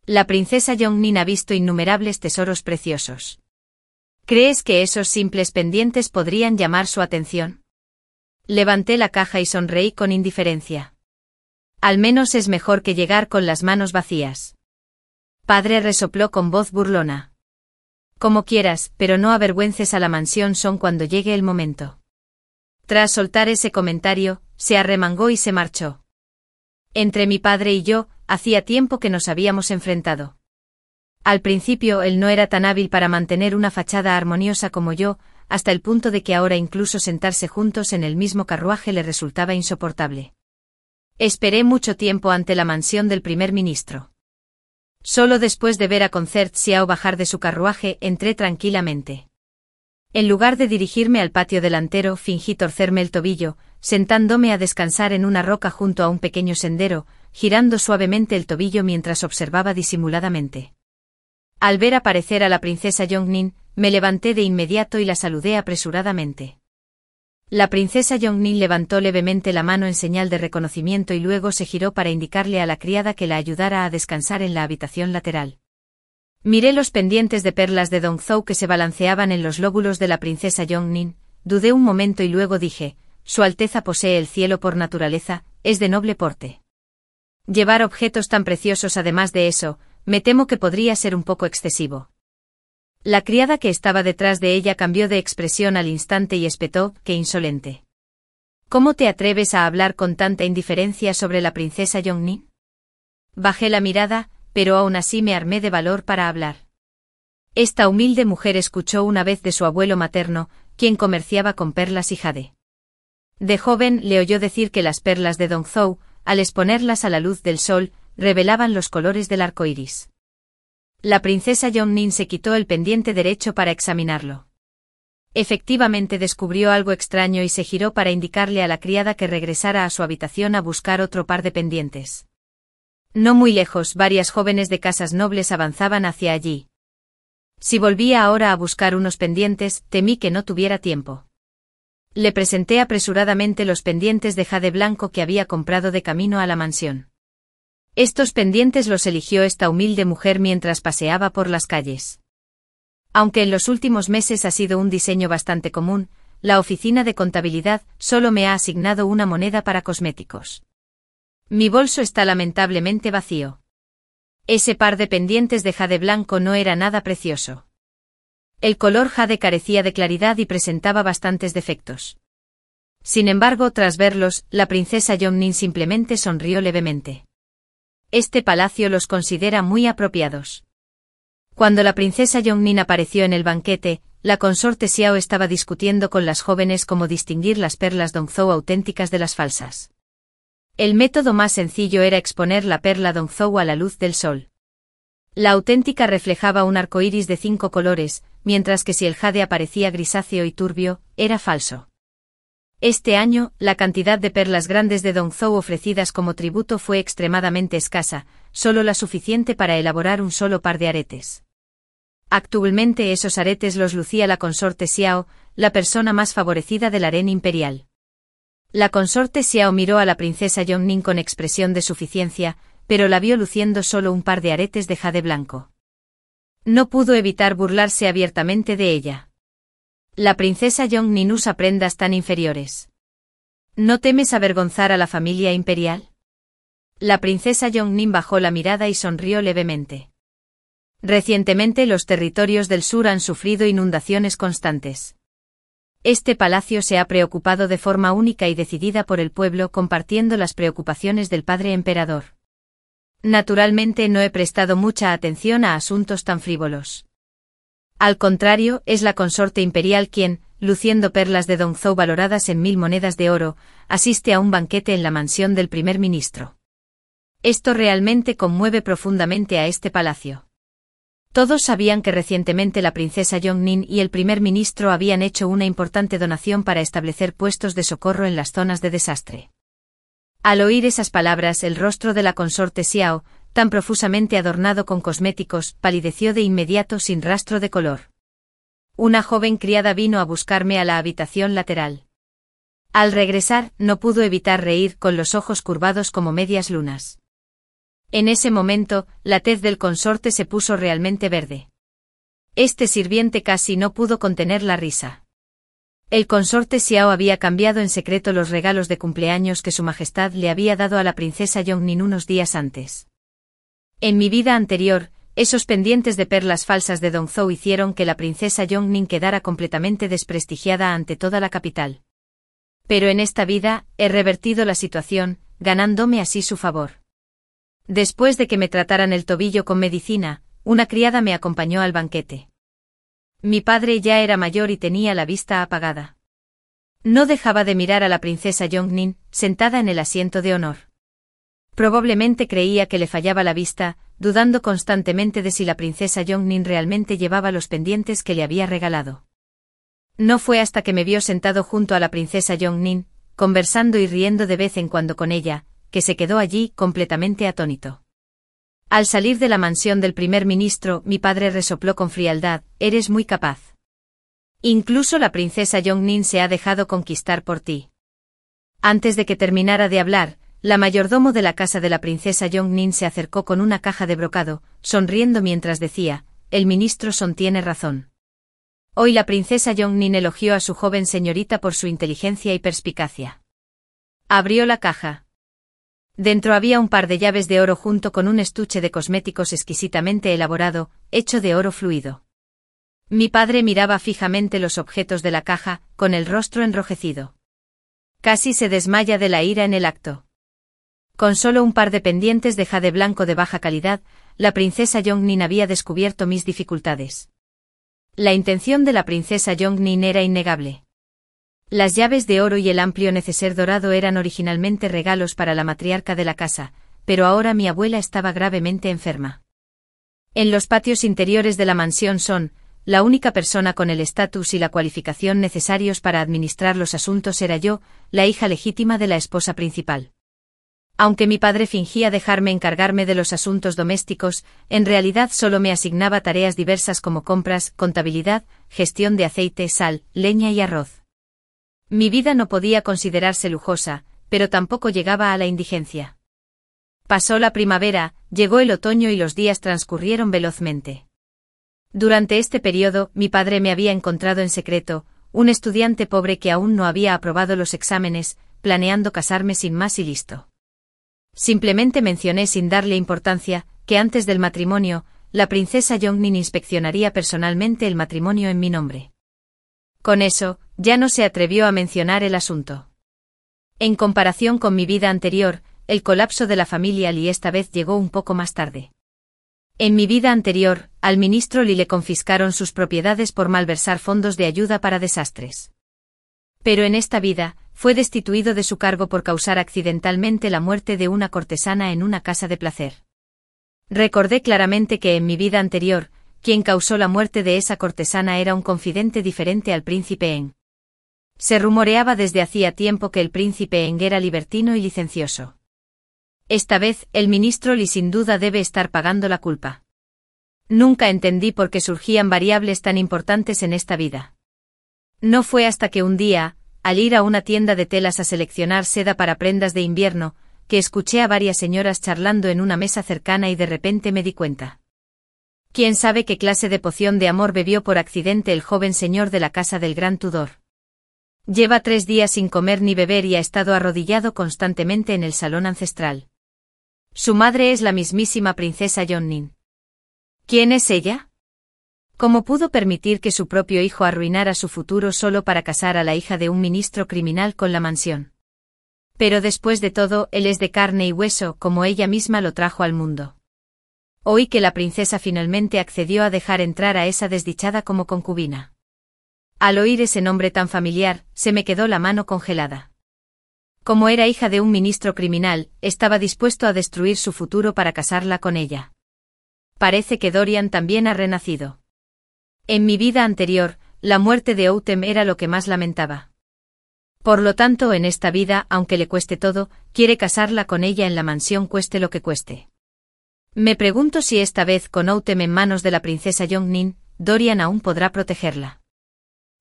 La princesa Yongnin ha visto innumerables tesoros preciosos. ¿Crees que esos simples pendientes podrían llamar su atención? Levanté la caja y sonreí con indiferencia. Al menos es mejor que llegar con las manos vacías. Padre resopló con voz burlona. Como quieras, pero no avergüences a la mansión Son cuando llegue el momento. Tras soltar ese comentario, se arremangó y se marchó. Entre mi padre y yo, hacía tiempo que nos habíamos enfrentado. Al principio él no era tan hábil para mantener una fachada armoniosa como yo, hasta el punto de que ahora incluso sentarse juntos en el mismo carruaje le resultaba insoportable. Esperé mucho tiempo ante la mansión del primer ministro. Solo después de ver a Concert Xiao bajar de su carruaje entré tranquilamente. En lugar de dirigirme al patio delantero, fingí torcerme el tobillo, sentándome a descansar en una roca junto a un pequeño sendero, girando suavemente el tobillo mientras observaba disimuladamente. Al ver aparecer a la princesa Yongnin, me levanté de inmediato y la saludé apresuradamente. La princesa Yongnin levantó levemente la mano en señal de reconocimiento y luego se giró para indicarle a la criada que la ayudara a descansar en la habitación lateral. Miré los pendientes de perlas de Dongzhou que se balanceaban en los lóbulos de la princesa Yongnin, dudé un momento y luego dije: Su Alteza posee el cielo por naturaleza, es de noble porte. Llevar objetos tan preciosos además de eso, me temo que podría ser un poco excesivo. La criada que estaba detrás de ella cambió de expresión al instante y espetó: ¡Qué insolente! ¿Cómo te atreves a hablar con tanta indiferencia sobre la princesa Yongnin? Bajé la mirada, pero aún así me armé de valor para hablar. Esta humilde mujer escuchó una vez de su abuelo materno, quien comerciaba con perlas y jade. De joven le oyó decir que las perlas de Dongzhou, al exponerlas a la luz del sol, revelaban los colores del arco iris. La princesa Yongnin se quitó el pendiente derecho para examinarlo. Efectivamente descubrió algo extraño y se giró para indicarle a la criada que regresara a su habitación a buscar otro par de pendientes. No muy lejos, varias jóvenes de casas nobles avanzaban hacia allí. Si volvía ahora a buscar unos pendientes, temí que no tuviera tiempo. Le presenté apresuradamente los pendientes de jade blanco que había comprado de camino a la mansión. Estos pendientes los eligió esta humilde mujer mientras paseaba por las calles. Aunque en los últimos meses ha sido un diseño bastante común, la oficina de contabilidad solo me ha asignado una moneda para cosméticos. Mi bolso está lamentablemente vacío. Ese par de pendientes de jade blanco no era nada precioso. El color jade carecía de claridad y presentaba bastantes defectos. Sin embargo, tras verlos, la princesa Yongnin simplemente sonrió levemente. Este palacio los considera muy apropiados. Cuando la princesa Yongnin apareció en el banquete, la consorte Xiao estaba discutiendo con las jóvenes cómo distinguir las perlas Dongzhou auténticas de las falsas. El método más sencillo era exponer la perla Dongzhou a la luz del sol. La auténtica reflejaba un arco iris de 5 colores, mientras que si el jade aparecía grisáceo y turbio, era falso. Este año, la cantidad de perlas grandes de Dongzhou ofrecidas como tributo fue extremadamente escasa, solo la suficiente para elaborar un solo par de aretes. Actualmente esos aretes los lucía la consorte Xiao, la persona más favorecida del harén imperial. La consorte Xiao miró a la princesa Yongnin con expresión de suficiencia, pero la vio luciendo solo un par de aretes de jade blanco. No pudo evitar burlarse abiertamente de ella. La princesa Yongnin usa prendas tan inferiores. ¿No temes avergonzar a la familia imperial? La princesa Yongnin bajó la mirada y sonrió levemente. Recientemente los territorios del sur han sufrido inundaciones constantes. Este palacio se ha preocupado de forma única y decidida por el pueblo, compartiendo las preocupaciones del padre emperador. Naturalmente no he prestado mucha atención a asuntos tan frívolos. Al contrario, es la consorte imperial quien, luciendo perlas de Dongzhou valoradas en 1000 monedas de oro, asiste a un banquete en la mansión del primer ministro. Esto realmente conmueve profundamente a este palacio. Todos sabían que recientemente la princesa Yongnin y el primer ministro habían hecho una importante donación para establecer puestos de socorro en las zonas de desastre. Al oír esas palabras, el rostro de la consorte Xiao, tan profusamente adornado con cosméticos, palideció de inmediato sin rastro de color. Una joven criada vino a buscarme a la habitación lateral. Al regresar, no pudo evitar reír con los ojos curvados como medias lunas. En ese momento, la tez del consorte se puso realmente verde. Este sirviente casi no pudo contener la risa. El consorte Xiao había cambiado en secreto los regalos de cumpleaños que su majestad le había dado a la princesa Yongnin unos días antes. En mi vida anterior, esos pendientes de perlas falsas de Dongzhou hicieron que la princesa Yongnin quedara completamente desprestigiada ante toda la capital. Pero en esta vida, he revertido la situación, ganándome así su favor. Después de que me trataran el tobillo con medicina, una criada me acompañó al banquete. Mi padre ya era mayor y tenía la vista apagada. No dejaba de mirar a la princesa Yongnin, sentada en el asiento de honor. Probablemente creía que le fallaba la vista, dudando constantemente de si la princesa Yongnin realmente llevaba los pendientes que le había regalado. No fue hasta que me vio sentado junto a la princesa Yongnin, conversando y riendo de vez en cuando con ella, que se quedó allí completamente atónito. Al salir de la mansión del primer ministro, mi padre resopló con frialdad: «Eres muy capaz. Incluso la princesa Yongnin se ha dejado conquistar por ti». Antes de que terminara de hablar, la mayordomo de la casa de la princesa Yongnin se acercó con una caja de brocado, sonriendo mientras decía: «El ministro Son tiene razón». Hoy la princesa Yongnin elogió a su joven señorita por su inteligencia y perspicacia. Abrió la caja. Dentro había un par de llaves de oro junto con un estuche de cosméticos exquisitamente elaborado, hecho de oro fluido. Mi padre miraba fijamente los objetos de la caja, con el rostro enrojecido. Casi se desmaya de la ira en el acto. Con solo un par de pendientes de jade blanco de baja calidad, la princesa Yongnin había descubierto mis dificultades. La intención de la princesa Yongnin era innegable. Las llaves de oro y el amplio neceser dorado eran originalmente regalos para la matriarca de la casa, pero ahora mi abuela estaba gravemente enferma. En los patios interiores de la mansión Son, la única persona con el estatus y la cualificación necesarios para administrar los asuntos era yo, la hija legítima de la esposa principal. Aunque mi padre fingía dejarme encargarme de los asuntos domésticos, en realidad solo me asignaba tareas diversas como compras, contabilidad, gestión de aceite, sal, leña y arroz. Mi vida no podía considerarse lujosa, pero tampoco llegaba a la indigencia. Pasó la primavera, llegó el otoño y los días transcurrieron velozmente. Durante este periodo, mi padre me había encontrado en secreto, un estudiante pobre que aún no había aprobado los exámenes, planeando casarme sin más y listo. Simplemente mencioné sin darle importancia, que antes del matrimonio, la princesa Yongnin inspeccionaría personalmente el matrimonio en mi nombre. Con eso, ya no se atrevió a mencionar el asunto. En comparación con mi vida anterior, el colapso de la familia Li esta vez llegó un poco más tarde. En mi vida anterior, al ministro Li le confiscaron sus propiedades por malversar fondos de ayuda para desastres. Pero en esta vida, fue destituido de su cargo por causar accidentalmente la muerte de una cortesana en una casa de placer. Recordé claramente que en mi vida anterior, quien causó la muerte de esa cortesana era un confidente diferente al príncipe Eng. Se rumoreaba desde hacía tiempo que el príncipe Eng era libertino y licencioso. Esta vez, el ministro Li sin duda debe estar pagando la culpa. Nunca entendí por qué surgían variables tan importantes en esta vida. No fue hasta que un día, al ir a una tienda de telas a seleccionar seda para prendas de invierno, que escuché a varias señoras charlando en una mesa cercana y de repente me di cuenta. ¿Quién sabe qué clase de poción de amor bebió por accidente el joven señor de la casa del Gran Tudor? Lleva 3 días sin comer ni beber y ha estado arrodillado constantemente en el salón ancestral. Su madre es la mismísima princesa Yeonnin. ¿Quién es ella? ¿Cómo pudo permitir que su propio hijo arruinara su futuro solo para casar a la hija de un ministro criminal con la mansión? Pero después de todo, él es de carne y hueso, como ella misma lo trajo al mundo. Oí que la princesa finalmente accedió a dejar entrar a esa desdichada como concubina. Al oír ese nombre tan familiar, se me quedó la mano congelada. Como era hija de un ministro criminal, estaba dispuesto a destruir su futuro para casarla con ella. Parece que Dorian también ha renacido. En mi vida anterior, la muerte de Outem era lo que más lamentaba. Por lo tanto, en esta vida, aunque le cueste todo, quiere casarla con ella en la mansión cueste lo que cueste. Me pregunto si esta vez con Outem en manos de la princesa Yeonnin, Dorian aún podrá protegerla.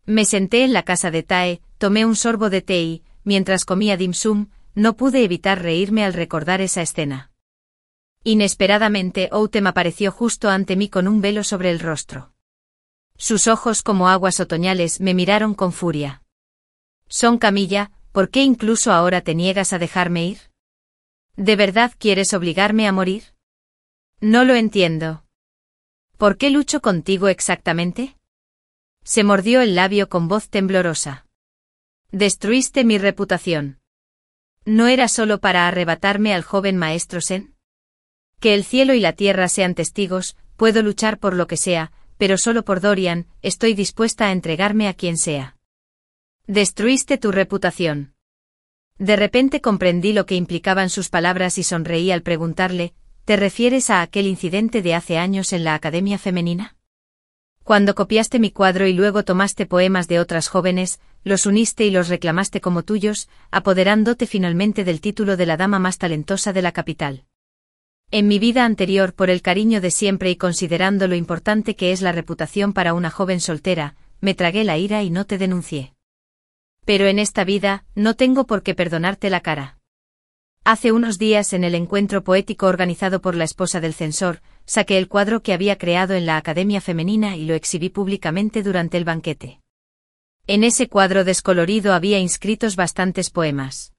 Me senté en la casa de Tae, tomé un sorbo de té y, mientras comía dim sum, no pude evitar reírme al recordar esa escena. Inesperadamente Outem apareció justo ante mí con un velo sobre el rostro. Sus ojos como aguas otoñales me miraron con furia. Son Camilla, ¿por qué incluso ahora te niegas a dejarme ir? ¿De verdad quieres obligarme a morir? No lo entiendo. ¿Por qué lucho contigo exactamente? Se mordió el labio con voz temblorosa. Destruiste mi reputación. ¿No era solo para arrebatarme al joven maestro Sen? Que el cielo y la tierra sean testigos, puedo luchar por lo que sea, pero solo por Dorian, estoy dispuesta a entregarme a quien sea. Destruiste tu reputación. De repente comprendí lo que implicaban sus palabras y sonreí al preguntarle, ¿te refieres a aquel incidente de hace años en la Academia Femenina? Cuando copiaste mi cuadro y luego tomaste poemas de otras jóvenes, los uniste y los reclamaste como tuyos, apoderándote finalmente del título de la dama más talentosa de la capital. En mi vida anterior, por el cariño de siempre y considerando lo importante que es la reputación para una joven soltera, me tragué la ira y no te denuncié. Pero en esta vida, no tengo por qué perdonarte la cara. Hace unos días en el encuentro poético organizado por la esposa del censor, saqué el cuadro que había creado en la Academia Femenina y lo exhibí públicamente durante el banquete. En ese cuadro descolorido había inscritos bastantes poemas.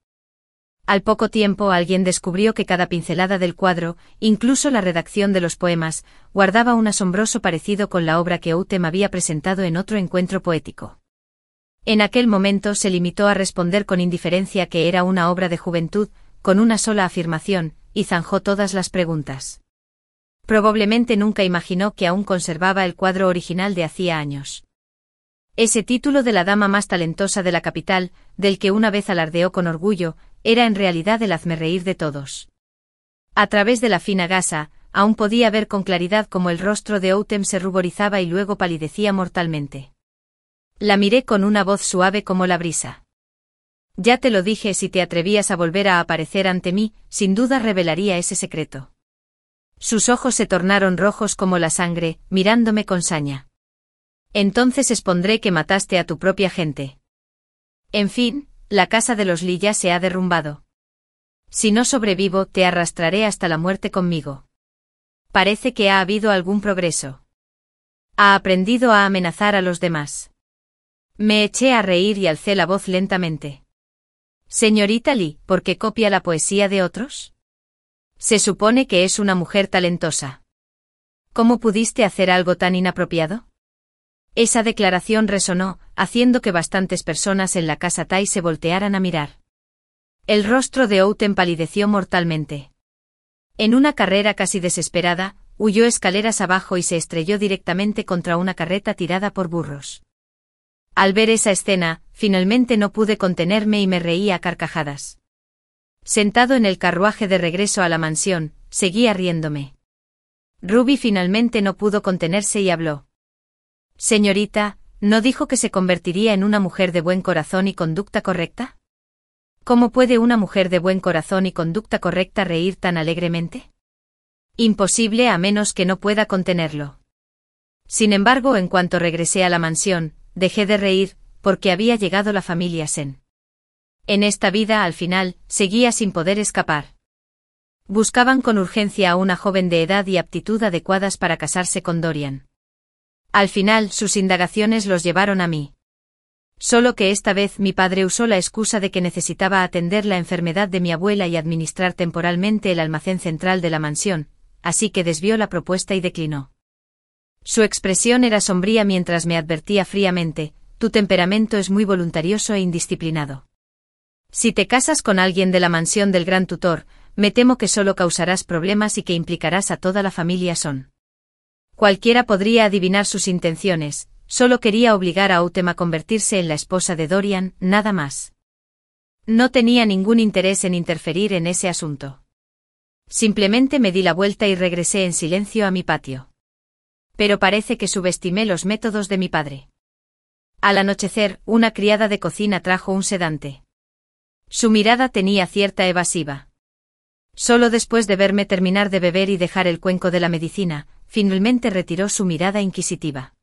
Al poco tiempo alguien descubrió que cada pincelada del cuadro, incluso la redacción de los poemas, guardaba un asombroso parecido con la obra que Outem había presentado en otro encuentro poético. En aquel momento se limitó a responder con indiferencia que era una obra de juventud, con una sola afirmación, y zanjó todas las preguntas. Probablemente nunca imaginó que aún conservaba el cuadro original de hacía años. Ese título de la dama más talentosa de la capital, del que una vez alardeó con orgullo, era en realidad el hazmerreír de todos. A través de la fina gasa, aún podía ver con claridad cómo el rostro de Outem se ruborizaba y luego palidecía mortalmente. La miré con una voz suave como la brisa. Ya te lo dije, si te atrevías a volver a aparecer ante mí, sin duda revelaría ese secreto. Sus ojos se tornaron rojos como la sangre, mirándome con saña. Entonces expondré que mataste a tu propia gente. En fin, la casa de los Li ya se ha derrumbado. Si no sobrevivo, te arrastraré hasta la muerte conmigo. Parece que ha habido algún progreso. Ha aprendido a amenazar a los demás. Me eché a reír y alcé la voz lentamente. Señorita Li, ¿por qué copia la poesía de otros? Se supone que es una mujer talentosa. ¿Cómo pudiste hacer algo tan inapropiado? Esa declaración resonó, haciendo que bastantes personas en la casa Tai se voltearan a mirar. El rostro de Outem palideció mortalmente. En una carrera casi desesperada, huyó escaleras abajo y se estrelló directamente contra una carreta tirada por burros. Al ver esa escena, finalmente no pude contenerme y me reí a carcajadas. Sentado en el carruaje de regreso a la mansión, seguía riéndome. Ruby finalmente no pudo contenerse y habló. Señorita, ¿no dijo que se convertiría en una mujer de buen corazón y conducta correcta? ¿Cómo puede una mujer de buen corazón y conducta correcta reír tan alegremente? Imposible a menos que no pueda contenerlo. Sin embargo, en cuanto regresé a la mansión, dejé de reír, porque había llegado la familia Sen. En esta vida, al final, seguía sin poder escapar. Buscaban con urgencia a una joven de edad y aptitud adecuadas para casarse con Dorian. Al final, sus indagaciones los llevaron a mí. Solo que esta vez mi padre usó la excusa de que necesitaba atender la enfermedad de mi abuela y administrar temporalmente el almacén central de la mansión, así que desvió la propuesta y declinó. Su expresión era sombría mientras me advertía fríamente: tu temperamento es muy voluntarioso e indisciplinado. Si te casas con alguien de la mansión del gran tutor, me temo que solo causarás problemas y que implicarás a toda la familia Son. Cualquiera podría adivinar sus intenciones, solo quería obligar a Autumn a convertirse en la esposa de Dorian, nada más. No tenía ningún interés en interferir en ese asunto. Simplemente me di la vuelta y regresé en silencio a mi patio. Pero parece que subestimé los métodos de mi padre. Al anochecer, una criada de cocina trajo un sedante. Su mirada tenía cierta evasiva. Solo después de verme terminar de beber y dejar el cuenco de la medicina, finalmente retiró su mirada inquisitiva.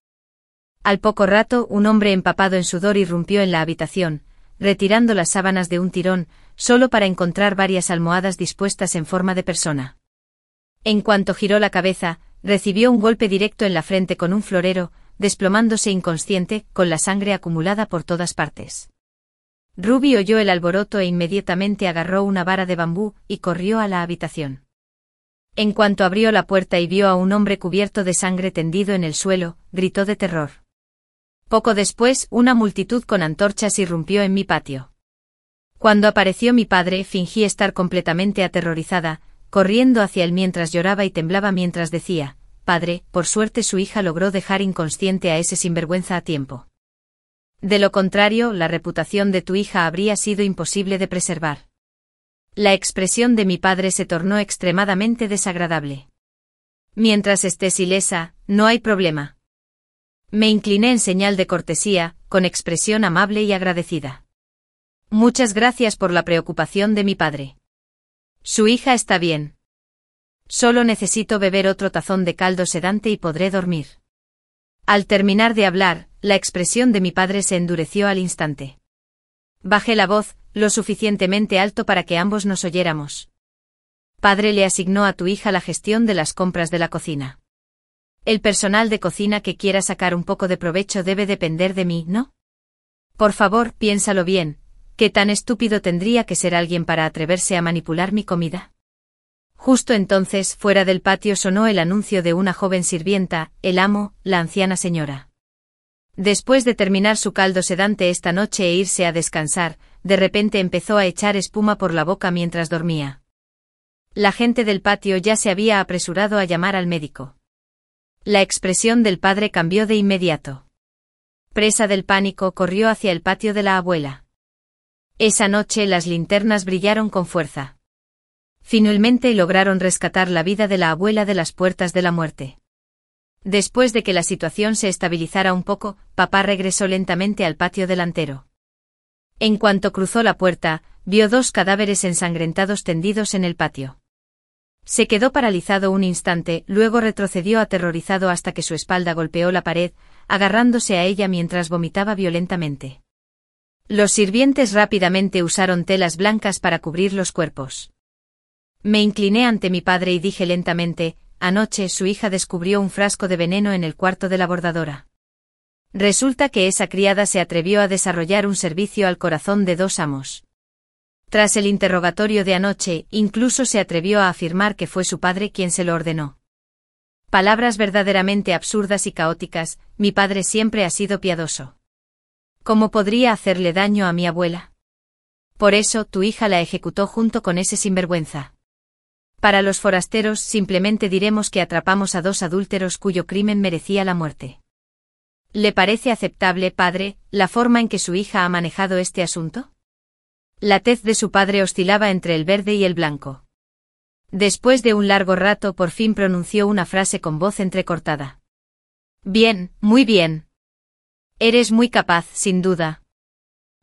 Al poco rato, un hombre empapado en sudor irrumpió en la habitación, retirando las sábanas de un tirón, solo para encontrar varias almohadas dispuestas en forma de persona. En cuanto giró la cabeza, recibió un golpe directo en la frente con un florero, desplomándose inconsciente, con la sangre acumulada por todas partes. Ruby oyó el alboroto e inmediatamente agarró una vara de bambú y corrió a la habitación. En cuanto abrió la puerta y vio a un hombre cubierto de sangre tendido en el suelo, gritó de terror. Poco después, una multitud con antorchas irrumpió en mi patio. Cuando apareció mi padre, fingí estar completamente aterrorizada, corriendo hacia él mientras lloraba y temblaba mientras decía: «Padre, por suerte su hija logró dejar inconsciente a ese sinvergüenza a tiempo. De lo contrario, la reputación de tu hija habría sido imposible de preservar». La expresión de mi padre se tornó extremadamente desagradable. «Mientras estés ilesa, no hay problema». Me incliné en señal de cortesía, con expresión amable y agradecida. «Muchas gracias por la preocupación de mi padre. Su hija está bien. Solo necesito beber otro tazón de caldo sedante y podré dormir». Al terminar de hablar, la expresión de mi padre se endureció al instante. Bajé la voz, lo suficientemente alto para que ambos nos oyéramos. «Padre le asignó a tu hija la gestión de las compras de la cocina. El personal de cocina que quiera sacar un poco de provecho debe depender de mí, ¿no? Por favor, piénsalo bien, ¿qué tan estúpido tendría que ser alguien para atreverse a manipular mi comida?» Justo entonces, fuera del patio sonó el anuncio de una joven sirvienta, el amo, la anciana señora. Después de terminar su caldo sedante esta noche e irse a descansar, de repente empezó a echar espuma por la boca mientras dormía. La gente del patio ya se había apresurado a llamar al médico. La expresión del padre cambió de inmediato. Presa del pánico, corrió hacia el patio de la abuela. Esa noche las linternas brillaron con fuerza. Finalmente lograron rescatar la vida de la abuela de las puertas de la muerte. Después de que la situación se estabilizara un poco, papá regresó lentamente al patio delantero. En cuanto cruzó la puerta, vio 2 cadáveres ensangrentados tendidos en el patio. Se quedó paralizado un instante, luego retrocedió aterrorizado hasta que su espalda golpeó la pared, agarrándose a ella mientras vomitaba violentamente. Los sirvientes rápidamente usaron telas blancas para cubrir los cuerpos. Me incliné ante mi padre y dije lentamente: «Anoche su hija descubrió un frasco de veneno en el cuarto de la bordadora. Resulta que esa criada se atrevió a desarrollar un servicio al corazón de 2 amos. Tras el interrogatorio de anoche, incluso se atrevió a afirmar que fue su padre quien se lo ordenó». Palabras verdaderamente absurdas y caóticas. Mi padre siempre ha sido piadoso. ¿Cómo podría hacerle daño a mi abuela? Por eso tu hija la ejecutó junto con ese sinvergüenza. Para los forasteros simplemente diremos que atrapamos a 2 adúlteros cuyo crimen merecía la muerte. ¿Le parece aceptable, padre, la forma en que su hija ha manejado este asunto? La tez de su padre oscilaba entre el verde y el blanco. Después de un largo rato por fin pronunció una frase con voz entrecortada. Bien, muy bien. Eres muy capaz, sin duda.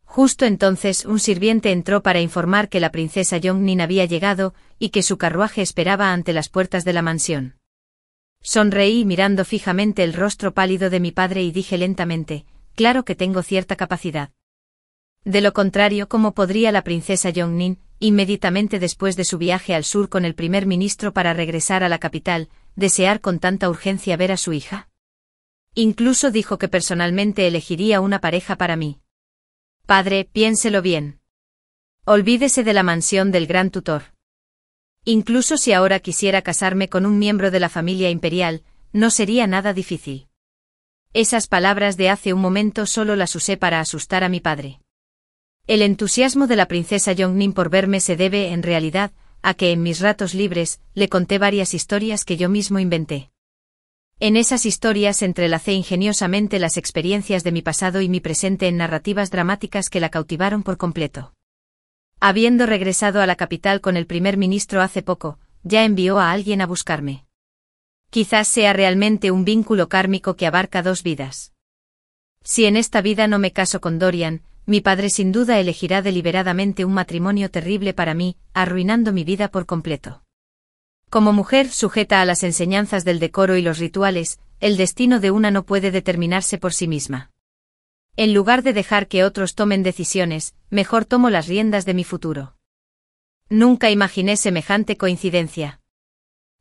Justo entonces un sirviente entró para informar que la princesa Yongnin había llegado y que su carruaje esperaba ante las puertas de la mansión. Sonreí mirando fijamente el rostro pálido de mi padre y dije lentamente, claro que tengo cierta capacidad. De lo contrario, ¿cómo podría la princesa Yongnin, inmediatamente después de su viaje al sur con el primer ministro para regresar a la capital, desear con tanta urgencia ver a su hija? Incluso dijo que personalmente elegiría una pareja para mí. Padre, piénselo bien. Olvídese de la mansión del gran tutor. Incluso si ahora quisiera casarme con un miembro de la familia imperial, no sería nada difícil. Esas palabras de hace un momento solo las usé para asustar a mi padre. El entusiasmo de la princesa Yongnin por verme se debe, en realidad, a que en mis ratos libres, le conté varias historias que yo mismo inventé. En esas historias entrelacé ingeniosamente las experiencias de mi pasado y mi presente en narrativas dramáticas que la cautivaron por completo. Habiendo regresado a la capital con el primer ministro hace poco, ya envió a alguien a buscarme. Quizás sea realmente un vínculo kármico que abarca 2 vidas. Si en esta vida no me caso con Dorian, mi padre sin duda elegirá deliberadamente un matrimonio terrible para mí, arruinando mi vida por completo. Como mujer sujeta a las enseñanzas del decoro y los rituales, el destino de una no puede determinarse por sí misma. En lugar de dejar que otros tomen decisiones, mejor tomo las riendas de mi futuro. Nunca imaginé semejante coincidencia.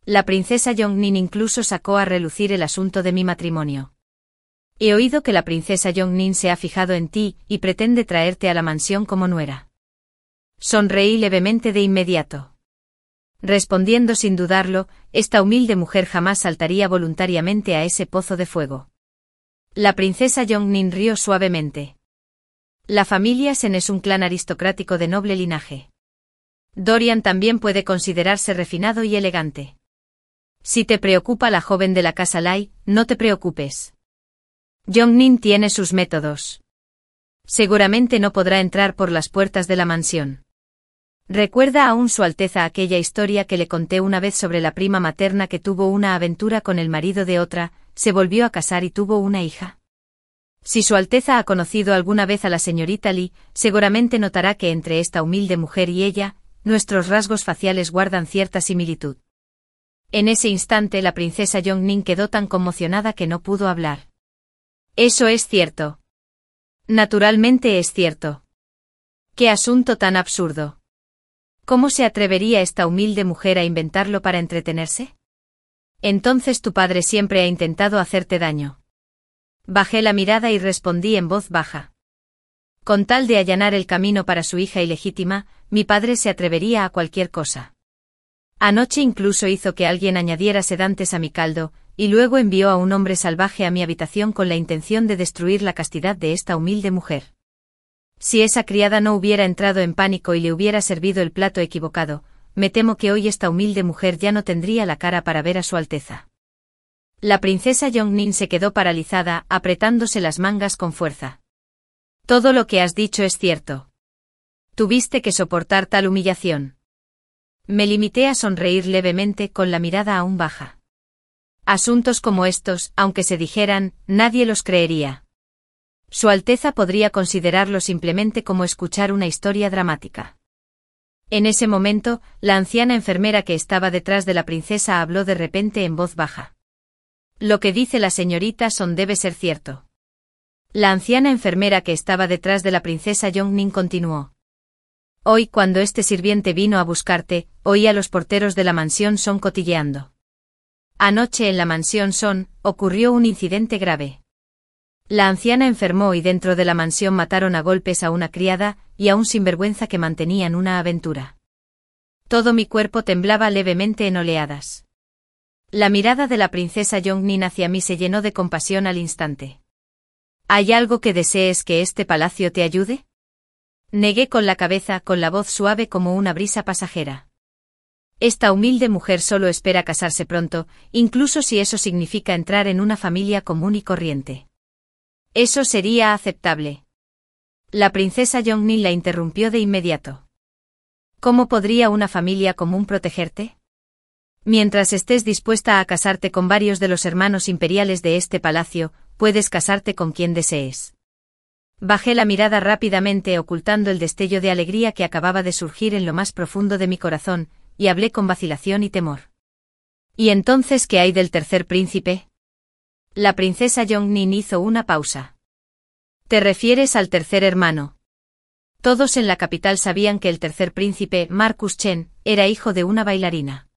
La princesa Yongnin incluso sacó a relucir el asunto de mi matrimonio. He oído que la princesa Yongnin se ha fijado en ti y pretende traerte a la mansión como nuera. Sonreí levemente de inmediato. Respondiendo sin dudarlo, esta humilde mujer jamás saltaría voluntariamente a ese pozo de fuego. La princesa Yongnin rió suavemente. La familia Sen es un clan aristocrático de noble linaje. Dorian también puede considerarse refinado y elegante. Si te preocupa la joven de la casa Lai, no te preocupes. Yongnin tiene sus métodos. Seguramente no podrá entrar por las puertas de la mansión. ¿Recuerda aún Su Alteza aquella historia que le conté una vez sobre la prima materna que tuvo una aventura con el marido de otra, se volvió a casar y tuvo una hija? Si Su Alteza ha conocido alguna vez a la señorita Li, seguramente notará que entre esta humilde mujer y ella, nuestros rasgos faciales guardan cierta similitud. En ese instante la princesa Yongnin quedó tan conmocionada que no pudo hablar. Eso es cierto. Naturalmente es cierto. ¡Qué asunto tan absurdo! ¿Cómo se atrevería esta humilde mujer a inventarlo para entretenerse? Entonces tu padre siempre ha intentado hacerte daño. Bajé la mirada y respondí en voz baja. Con tal de allanar el camino para su hija ilegítima, mi padre se atrevería a cualquier cosa. Anoche incluso hizo que alguien añadiera sedantes a mi caldo, y luego envió a un hombre salvaje a mi habitación con la intención de destruir la castidad de esta humilde mujer. Si esa criada no hubiera entrado en pánico y le hubiera servido el plato equivocado, me temo que hoy esta humilde mujer ya no tendría la cara para ver a Su Alteza. La princesa Yongnin se quedó paralizada, apretándose las mangas con fuerza. Todo lo que has dicho es cierto. Tuviste que soportar tal humillación. Me limité a sonreír levemente con la mirada aún baja. Asuntos como estos, aunque se dijeran, nadie los creería. Su Alteza podría considerarlo simplemente como escuchar una historia dramática. En ese momento, la anciana enfermera que estaba detrás de la princesa habló de repente en voz baja. Lo que dice la señorita Son debe ser cierto. La anciana enfermera que estaba detrás de la princesa Yongnin continuó. Hoy cuando este sirviente vino a buscarte, oí a los porteros de la mansión Son cotilleando. Anoche en la mansión Son, ocurrió un incidente grave. La anciana enfermó y dentro de la mansión mataron a golpes a una criada y a un sinvergüenza que mantenían una aventura. Todo mi cuerpo temblaba levemente en oleadas. La mirada de la princesa Yongnin hacia mí se llenó de compasión al instante. ¿Hay algo que desees que este palacio te ayude? Negué con la cabeza, con la voz suave como una brisa pasajera. Esta humilde mujer solo espera casarse pronto, incluso si eso significa entrar en una familia común y corriente. Eso sería aceptable. La princesa Yongnin la interrumpió de inmediato. ¿Cómo podría una familia común protegerte? Mientras estés dispuesta a casarte con varios de los hermanos imperiales de este palacio, puedes casarte con quien desees. Bajé la mirada rápidamente ocultando el destello de alegría que acababa de surgir en lo más profundo de mi corazón, y hablé con vacilación y temor. ¿Y entonces qué hay del tercer príncipe? La princesa Yongnin hizo una pausa. ¿Te refieres al tercer hermano? Todos en la capital sabían que el tercer príncipe, Marcus Chen, era hijo de una bailarina.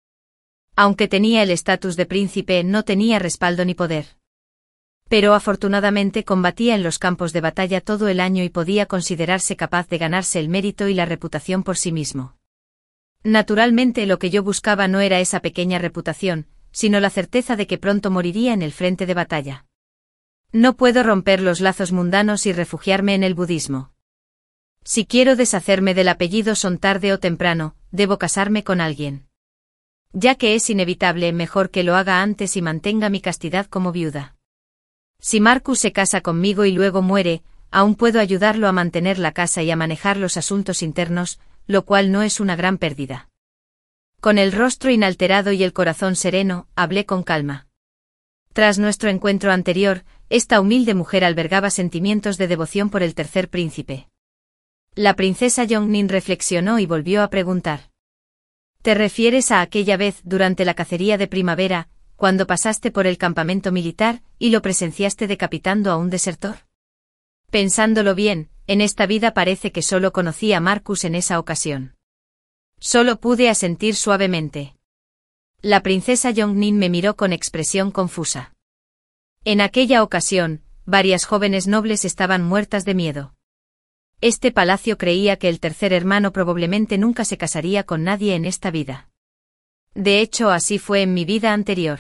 Aunque tenía el estatus de príncipe, no tenía respaldo ni poder. Pero afortunadamente combatía en los campos de batalla todo el año y podía considerarse capaz de ganarse el mérito y la reputación por sí mismo. Naturalmente lo que yo buscaba no era esa pequeña reputación, sino la certeza de que pronto moriría en el frente de batalla. No puedo romper los lazos mundanos y refugiarme en el budismo. Si quiero deshacerme del apellido Son tarde o temprano, debo casarme con alguien. Ya que es inevitable, mejor que lo haga antes y mantenga mi castidad como viuda. Si Marcus se casa conmigo y luego muere, aún puedo ayudarlo a mantener la casa y a manejar los asuntos internos, lo cual no es una gran pérdida. Con el rostro inalterado y el corazón sereno, hablé con calma. Tras nuestro encuentro anterior, esta humilde mujer albergaba sentimientos de devoción por el tercer príncipe. La princesa Yongnin reflexionó y volvió a preguntar. ¿Te refieres a aquella vez durante la cacería de primavera, cuando pasaste por el campamento militar y lo presenciaste decapitando a un desertor? Pensándolo bien, en esta vida parece que solo conocí a Marcus en esa ocasión. Solo pude asentir suavemente. La princesa Yongnin me miró con expresión confusa. En aquella ocasión, varias jóvenes nobles estaban muertas de miedo. Este palacio creía que el tercer hermano probablemente nunca se casaría con nadie en esta vida. De hecho, así fue en mi vida anterior.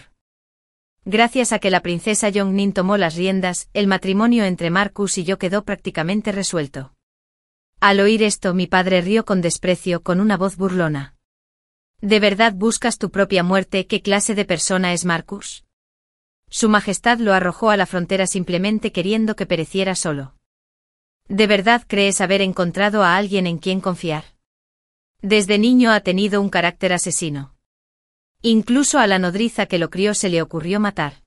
Gracias a que la princesa Yongnin tomó las riendas, el matrimonio entre Marcus y yo quedó prácticamente resuelto. Al oír esto, mi padre rió con desprecio, con una voz burlona. ¿De verdad buscas tu propia muerte? ¿Qué clase de persona es Marcus? Su Majestad lo arrojó a la frontera simplemente queriendo que pereciera solo. ¿De verdad crees haber encontrado a alguien en quien confiar? Desde niño ha tenido un carácter asesino. Incluso a la nodriza que lo crió se le ocurrió matar.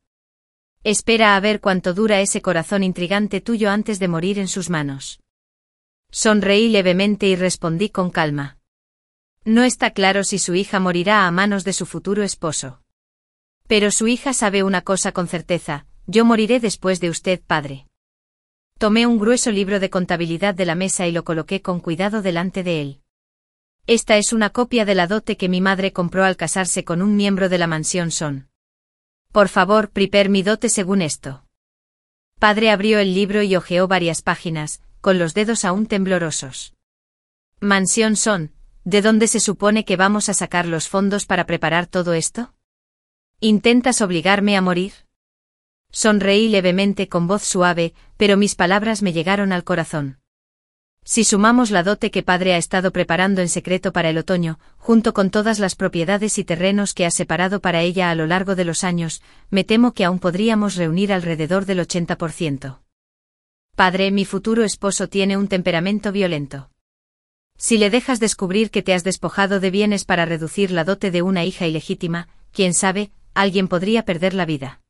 Espera a ver cuánto dura ese corazón intrigante tuyo antes de morir en sus manos. Sonreí levemente y respondí con calma. No está claro si su hija morirá a manos de su futuro esposo. Pero su hija sabe una cosa con certeza: yo moriré después de usted, padre. Tomé un grueso libro de contabilidad de la mesa y lo coloqué con cuidado delante de él. Esta es una copia de la dote que mi madre compró al casarse con un miembro de la mansión Son. Por favor, prepare mi dote según esto. Padre abrió el libro y hojeó varias páginas, con los dedos aún temblorosos. Mansión Son, ¿de dónde se supone que vamos a sacar los fondos para preparar todo esto? ¿Intentas obligarme a morir? Sonreí levemente con voz suave, pero mis palabras me llegaron al corazón. Si sumamos la dote que padre ha estado preparando en secreto para el otoño, junto con todas las propiedades y terrenos que ha separado para ella a lo largo de los años, me temo que aún podríamos reunir alrededor del 80%. Padre, mi futuro esposo tiene un temperamento violento. Si le dejas descubrir que te has despojado de bienes para reducir la dote de una hija ilegítima, quién sabe, alguien podría perder la vida.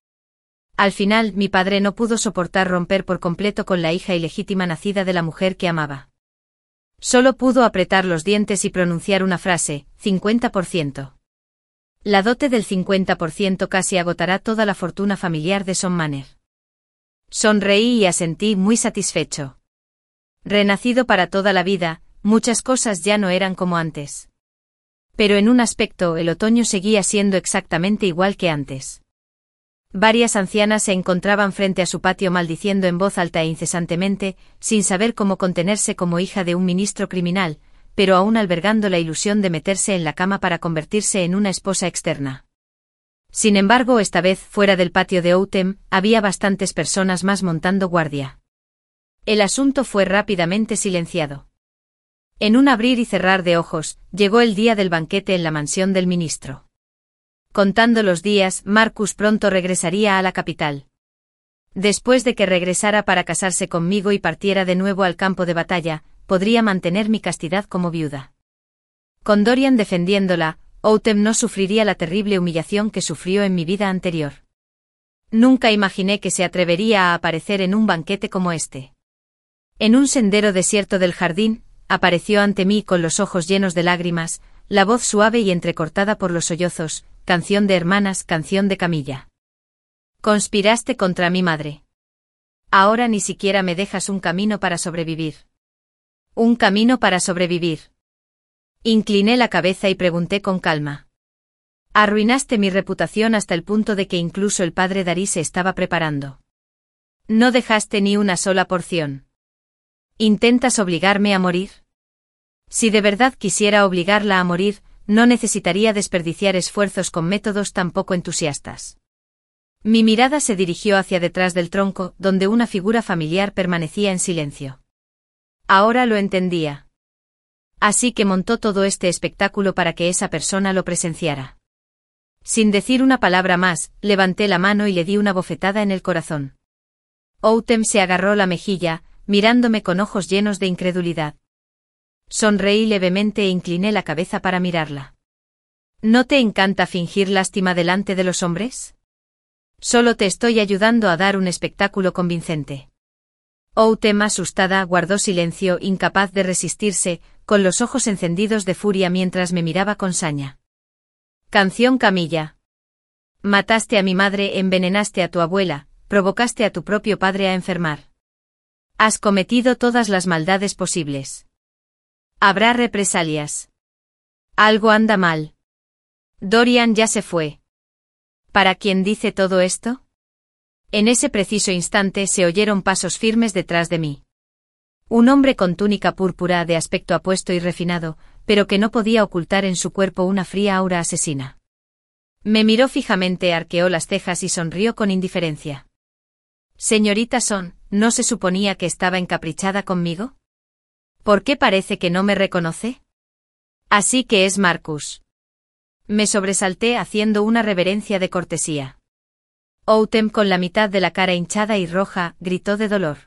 Al final, mi padre no pudo soportar romper por completo con la hija ilegítima nacida de la mujer que amaba. Solo pudo apretar los dientes y pronunciar una frase: 50%. La dote del 50% casi agotará toda la fortuna familiar de Son Manor. Sonreí y asentí muy satisfecho. Renacido para toda la vida, muchas cosas ya no eran como antes. Pero en un aspecto, el otoño seguía siendo exactamente igual que antes. Varias ancianas se encontraban frente a su patio maldiciendo en voz alta e incesantemente, sin saber cómo contenerse como hija de un ministro criminal, pero aún albergando la ilusión de meterse en la cama para convertirse en una esposa externa. Sin embargo, esta vez, fuera del patio de Outem, había bastantes personas más montando guardia. El asunto fue rápidamente silenciado. En un abrir y cerrar de ojos, llegó el día del banquete en la mansión del ministro. Contando los días, Marcus pronto regresaría a la capital. Después de que regresara para casarse conmigo y partiera de nuevo al campo de batalla, podría mantener mi castidad como viuda. Con Dorian defendiéndola, Autumn no sufriría la terrible humillación que sufrió en mi vida anterior. Nunca imaginé que se atrevería a aparecer en un banquete como este. En un sendero desierto del jardín, apareció ante mí con los ojos llenos de lágrimas, la voz suave y entrecortada por los sollozos, canción de hermanas, canción de camilla. Conspiraste contra mi madre. Ahora ni siquiera me dejas un camino para sobrevivir. Un camino para sobrevivir. Incliné la cabeza y pregunté con calma. Arruinaste mi reputación hasta el punto de que incluso el padre Darí se estaba preparando. No dejaste ni una sola porción. ¿Intentas obligarme a morir? Si de verdad quisiera obligarla a morir, no necesitaría desperdiciar esfuerzos con métodos tan poco entusiastas. Mi mirada se dirigió hacia detrás del tronco, donde una figura familiar permanecía en silencio. Ahora lo entendía. Así que montó todo este espectáculo para que esa persona lo presenciara. Sin decir una palabra más, levanté la mano y le di una bofetada en el corazón. Autumn se agarró la mejilla, mirándome con ojos llenos de incredulidad. Sonreí levemente e incliné la cabeza para mirarla. ¿No te encanta fingir lástima delante de los hombres? Solo te estoy ayudando a dar un espectáculo convincente. Autumn, asustada, guardó silencio, incapaz de resistirse, con los ojos encendidos de furia mientras me miraba con saña. Canción Camilla. Mataste a mi madre, envenenaste a tu abuela, provocaste a tu propio padre a enfermar. Has cometido todas las maldades posibles. Habrá represalias. Algo anda mal. Dorian ya se fue. ¿Para quién dice todo esto? En ese preciso instante se oyeron pasos firmes detrás de mí. Un hombre con túnica púrpura de aspecto apuesto y refinado, pero que no podía ocultar en su cuerpo una fría aura asesina. Me miró fijamente, arqueó las cejas y sonrió con indiferencia. Señorita Son, ¿no se suponía que estaba encaprichada conmigo? ¿Por qué parece que no me reconoce? Así que es Marcus. Me sobresalté haciendo una reverencia de cortesía. Autumn, con la mitad de la cara hinchada y roja, gritó de dolor.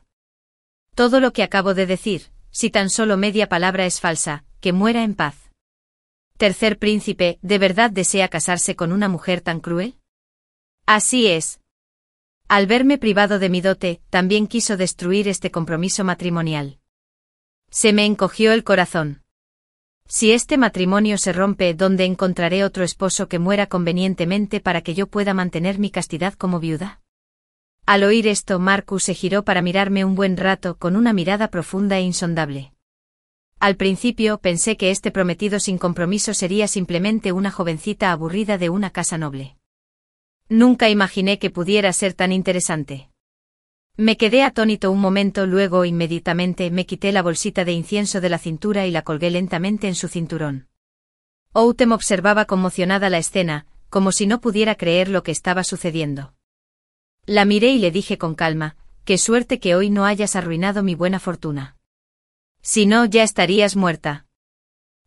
Todo lo que acabo de decir, si tan solo media palabra es falsa, que muera en paz. Tercer príncipe, ¿de verdad desea casarse con una mujer tan cruel? Así es. Al verme privado de mi dote, también quiso destruir este compromiso matrimonial. Se me encogió el corazón. Si este matrimonio se rompe, ¿dónde encontraré otro esposo que muera convenientemente para que yo pueda mantener mi castidad como viuda? Al oír esto, Marcus se giró para mirarme un buen rato con una mirada profunda e insondable. Al principio pensé que este prometido sin compromiso sería simplemente una jovencita aburrida de una casa noble. Nunca imaginé que pudiera ser tan interesante. Me quedé atónito un momento, luego inmediatamente me quité la bolsita de incienso de la cintura y la colgué lentamente en su cinturón. Autumn observaba conmocionada la escena, como si no pudiera creer lo que estaba sucediendo. La miré y le dije con calma, qué suerte que hoy no hayas arruinado mi buena fortuna. Si no, ya estarías muerta.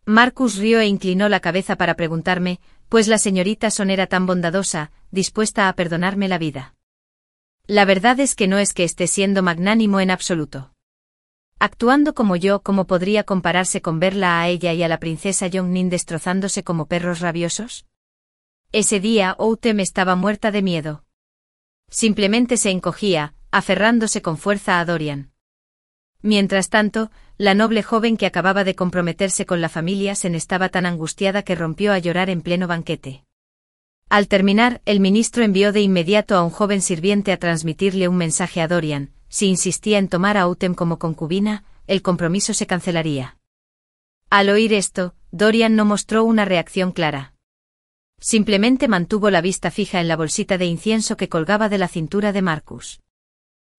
Marcus rió e inclinó la cabeza para preguntarme, pues la señorita Son era tan bondadosa, dispuesta a perdonarme la vida. La verdad es que no es que esté siendo magnánimo en absoluto. Actuando como yo, ¿cómo podría compararse con verla a ella y a la princesa Yongnin destrozándose como perros rabiosos? Ese día Autumn estaba muerta de miedo. Simplemente se encogía, aferrándose con fuerza a Dorian. Mientras tanto, la noble joven que acababa de comprometerse con la familia Sen estaba tan angustiada que rompió a llorar en pleno banquete. Al terminar, el ministro envió de inmediato a un joven sirviente a transmitirle un mensaje a Dorian. Si insistía en tomar a Autumn como concubina, el compromiso se cancelaría. Al oír esto, Dorian no mostró una reacción clara. Simplemente mantuvo la vista fija en la bolsita de incienso que colgaba de la cintura de Marcus.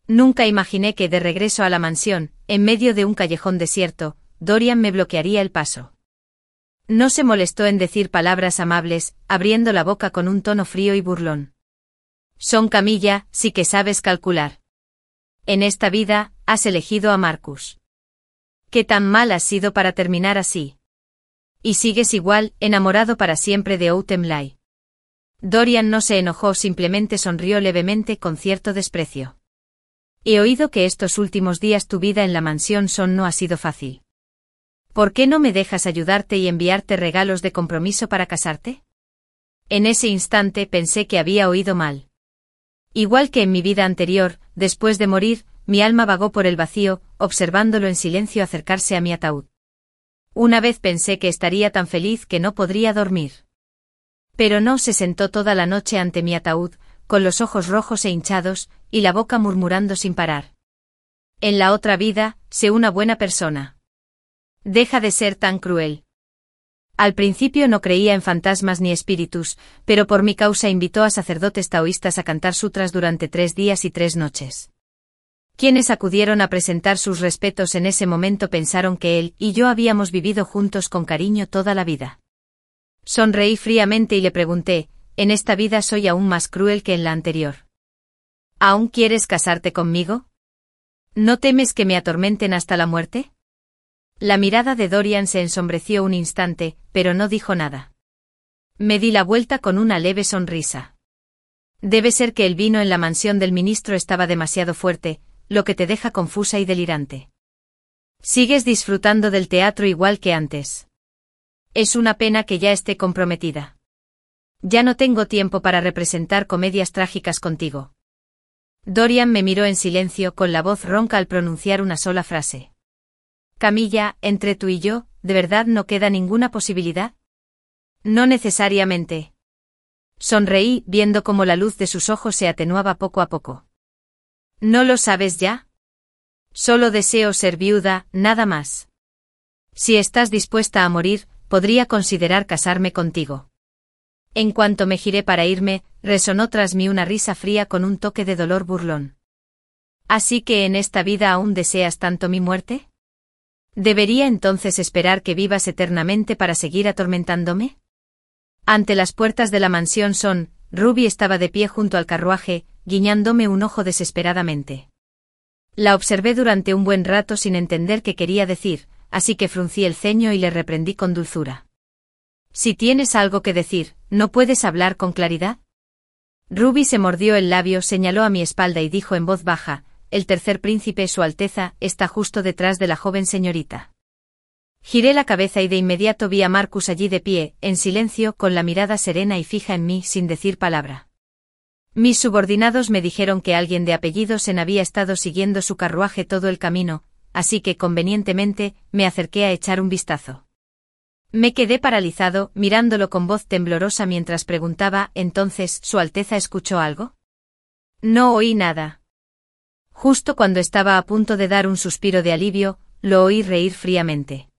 Nunca imaginé que de regreso a la mansión, en medio de un callejón desierto, Dorian me bloquearía el paso. No se molestó en decir palabras amables, abriendo la boca con un tono frío y burlón. Son Camilla, sí que sabes calcular. En esta vida, has elegido a Marcus. ¿Qué tan mal has sido para terminar así? Y sigues igual, enamorado para siempre de Autumnley. Dorian no se enojó, simplemente sonrió levemente con cierto desprecio. He oído que estos últimos días tu vida en la mansión Son no ha sido fácil. ¿Por qué no me dejas ayudarte y enviarte regalos de compromiso para casarte? En ese instante pensé que había oído mal. Igual que en mi vida anterior, después de morir, mi alma vagó por el vacío, observándolo en silencio acercarse a mi ataúd. Una vez pensé que estaría tan feliz que no podría dormir. Pero no, se sentó toda la noche ante mi ataúd, con los ojos rojos e hinchados, y la boca murmurando sin parar. En la otra vida, sé una buena persona. Deja de ser tan cruel. Al principio no creía en fantasmas ni espíritus, pero por mi causa invitó a sacerdotes taoístas a cantar sutras durante 3 días y 3 noches. Quienes acudieron a presentar sus respetos en ese momento pensaron que él y yo habíamos vivido juntos con cariño toda la vida. Sonreí fríamente y le pregunté, ¿en esta vida soy aún más cruel que en la anterior? ¿Aún quieres casarte conmigo? ¿No temes que me atormenten hasta la muerte? La mirada de Dorian se ensombreció un instante, pero no dijo nada. Me di la vuelta con una leve sonrisa. Debe ser que el vino en la mansión del ministro estaba demasiado fuerte, lo que te deja confusa y delirante. Sigues disfrutando del teatro igual que antes. Es una pena que ya esté comprometida. Ya no tengo tiempo para representar comedias trágicas contigo. Dorian me miró en silencio con la voz ronca al pronunciar una sola frase. Camilla, entre tú y yo, ¿de verdad no queda ninguna posibilidad? No necesariamente. Sonreí, viendo cómo la luz de sus ojos se atenuaba poco a poco. ¿No lo sabes ya? Solo deseo ser viuda, nada más. Si estás dispuesta a morir, podría considerar casarme contigo. En cuanto me giré para irme, resonó tras mí una risa fría con un toque de dolor burlón. ¿Así que en esta vida aún deseas tanto mi muerte? ¿Debería entonces esperar que vivas eternamente para seguir atormentándome? Ante las puertas de la mansión Son, Ruby estaba de pie junto al carruaje, guiñándome un ojo desesperadamente. La observé durante un buen rato sin entender qué quería decir, así que fruncí el ceño y le reprendí con dulzura. Si tienes algo que decir, ¿no puedes hablar con claridad? Ruby se mordió el labio, señaló a mi espalda y dijo en voz baja, el tercer príncipe, Su Alteza, está justo detrás de la joven señorita. Giré la cabeza y de inmediato vi a Marcus allí de pie, en silencio, con la mirada serena y fija en mí, sin decir palabra. Mis subordinados me dijeron que alguien de apellido Sen había estado siguiendo su carruaje todo el camino, así que convenientemente, me acerqué a echar un vistazo. Me quedé paralizado, mirándolo con voz temblorosa mientras preguntaba, ¿entonces Su Alteza escuchó algo? No oí nada. Justo cuando estaba a punto de dar un suspiro de alivio, lo oí reír fríamente.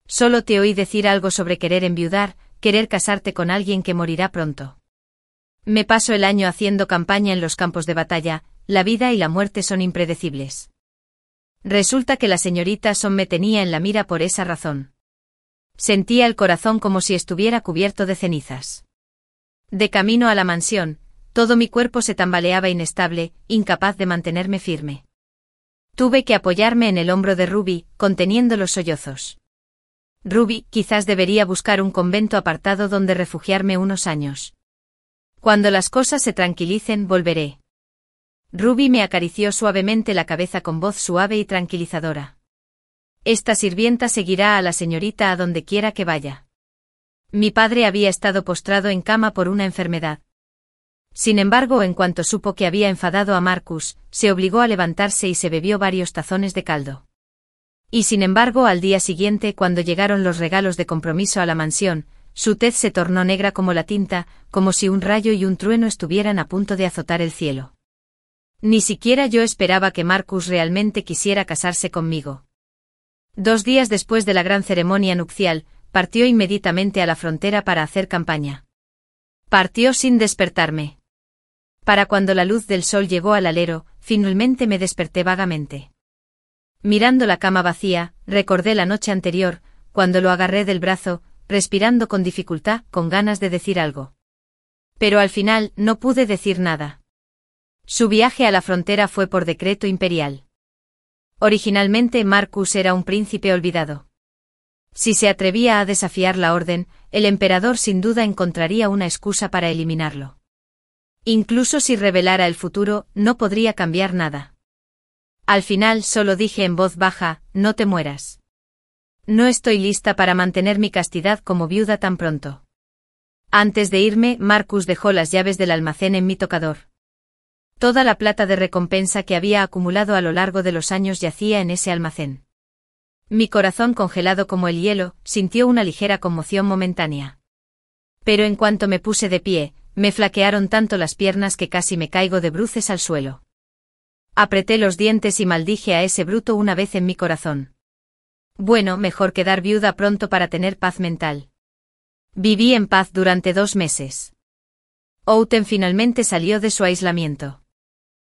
Solo te oí decir algo sobre querer enviudar, querer casarte con alguien que morirá pronto. Me paso el año haciendo campaña en los campos de batalla, la vida y la muerte son impredecibles. Resulta que la señorita Son me tenía en la mira por esa razón. Sentía el corazón como si estuviera cubierto de cenizas. De camino a la mansión, todo mi cuerpo se tambaleaba inestable, incapaz de mantenerme firme. Tuve que apoyarme en el hombro de Ruby, conteniendo los sollozos. Ruby, quizás debería buscar un convento apartado donde refugiarme unos años. Cuando las cosas se tranquilicen, volveré. Ruby me acarició suavemente la cabeza con voz suave y tranquilizadora. Esta sirvienta seguirá a la señorita a donde quiera que vaya. Mi padre había estado postrado en cama por una enfermedad. Sin embargo, en cuanto supo que había enfadado a Marcus, se obligó a levantarse y se bebió varios tazones de caldo. Y sin embargo, al día siguiente, cuando llegaron los regalos de compromiso a la mansión, su tez se tornó negra como la tinta, como si un rayo y un trueno estuvieran a punto de azotar el cielo. Ni siquiera yo esperaba que Marcus realmente quisiera casarse conmigo. 2 días después de la gran ceremonia nupcial, partió inmediatamente a la frontera para hacer campaña. Partió sin despertarme. Para cuando la luz del sol llegó al alero, finalmente me desperté vagamente. Mirando la cama vacía, recordé la noche anterior, cuando lo agarré del brazo, respirando con dificultad, con ganas de decir algo. Pero al final, no pude decir nada. Su viaje a la frontera fue por decreto imperial. Originalmente Marcus era un príncipe olvidado. Si se atrevía a desafiar la orden, el emperador sin duda encontraría una excusa para eliminarlo. Incluso si revelara el futuro, no podría cambiar nada. Al final solo dije en voz baja, no te mueras. No estoy lista para mantener mi castidad como viuda tan pronto. Antes de irme, Marcus dejó las llaves del almacén en mi tocador. Toda la plata de recompensa que había acumulado a lo largo de los años yacía en ese almacén. Mi corazón, congelado como el hielo, sintió una ligera conmoción momentánea. Pero en cuanto me puse de pie, me flaquearon tanto las piernas que casi me caigo de bruces al suelo. Apreté los dientes y maldije a ese bruto una vez en mi corazón. Bueno, mejor quedar viuda pronto para tener paz mental. Viví en paz durante 2 meses. Outen finalmente salió de su aislamiento.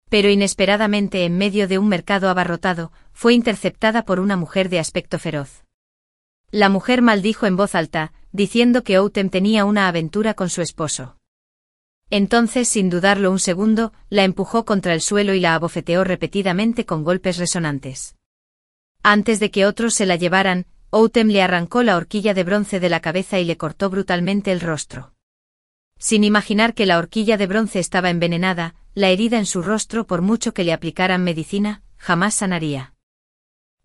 Pero inesperadamente, en medio de un mercado abarrotado, fue interceptada por una mujer de aspecto feroz. La mujer maldijo en voz alta, diciendo que Outen tenía una aventura con su esposo. Entonces, sin dudarlo un segundo, la empujó contra el suelo y la abofeteó repetidamente con golpes resonantes. Antes de que otros se la llevaran, Outen le arrancó la horquilla de bronce de la cabeza y le cortó brutalmente el rostro. Sin imaginar que la horquilla de bronce estaba envenenada, la herida en su rostro, por mucho que le aplicaran medicina, jamás sanaría.